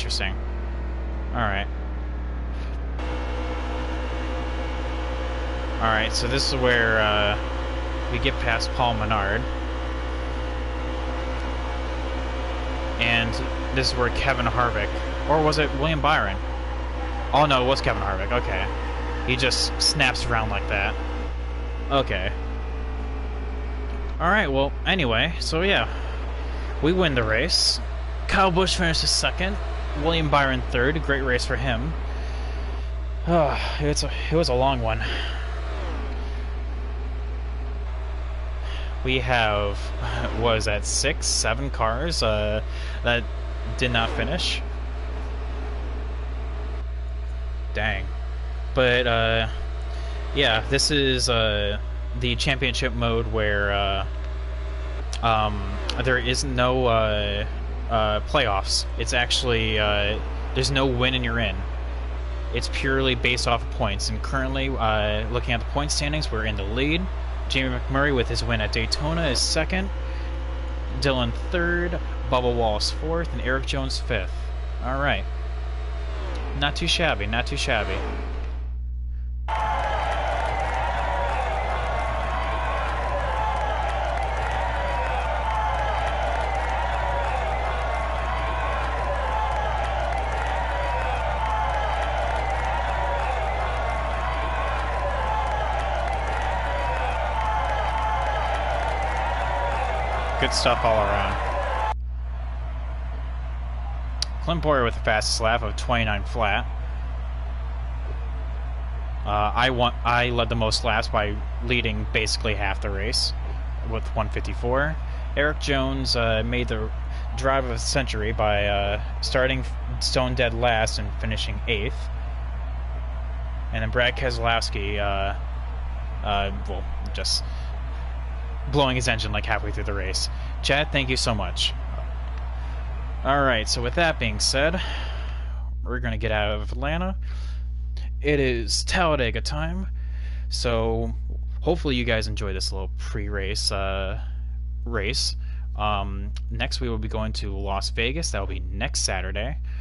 interesting. Alright. Alright, so this is where we get past Paul Menard. And this is where Kevin Harvick, or was it William Byron? Oh no, it was Kevin Harvick, okay. He just snaps around like that. Okay. Alright, well, anyway, so yeah. We win the race. Kyle Busch finishes second. William Byron third. Great race for him. It was a long one. We have, was that 6, 7 cars that did not finish. Dang. But yeah, this is the championship mode where there is no playoffs. It's actually there's no win and you're in. It's purely based off of points. And currently, looking at the point standings, we're in the lead. Jamie McMurray with his win at Daytona is second. Dylan third. Bubba Wallace fourth, and Eric Jones fifth. All right. Not too shabby. Not too shabby. Good stuff all around. Clint Boyer with the fastest lap of 29 flat. I led the most laps by leading basically half the race with 154. Eric Jones made the drive of the century by starting stone dead last and finishing 8th. And then Brad Keselowski, well, just blowing his engine like halfway through the race. Chad, thank you so much. Alright, so with that being said, we're going to get out of Atlanta. It is Talladega time, so hopefully you guys enjoy this little pre-race race. Next we will be going to Las Vegas. That will be next Saturday.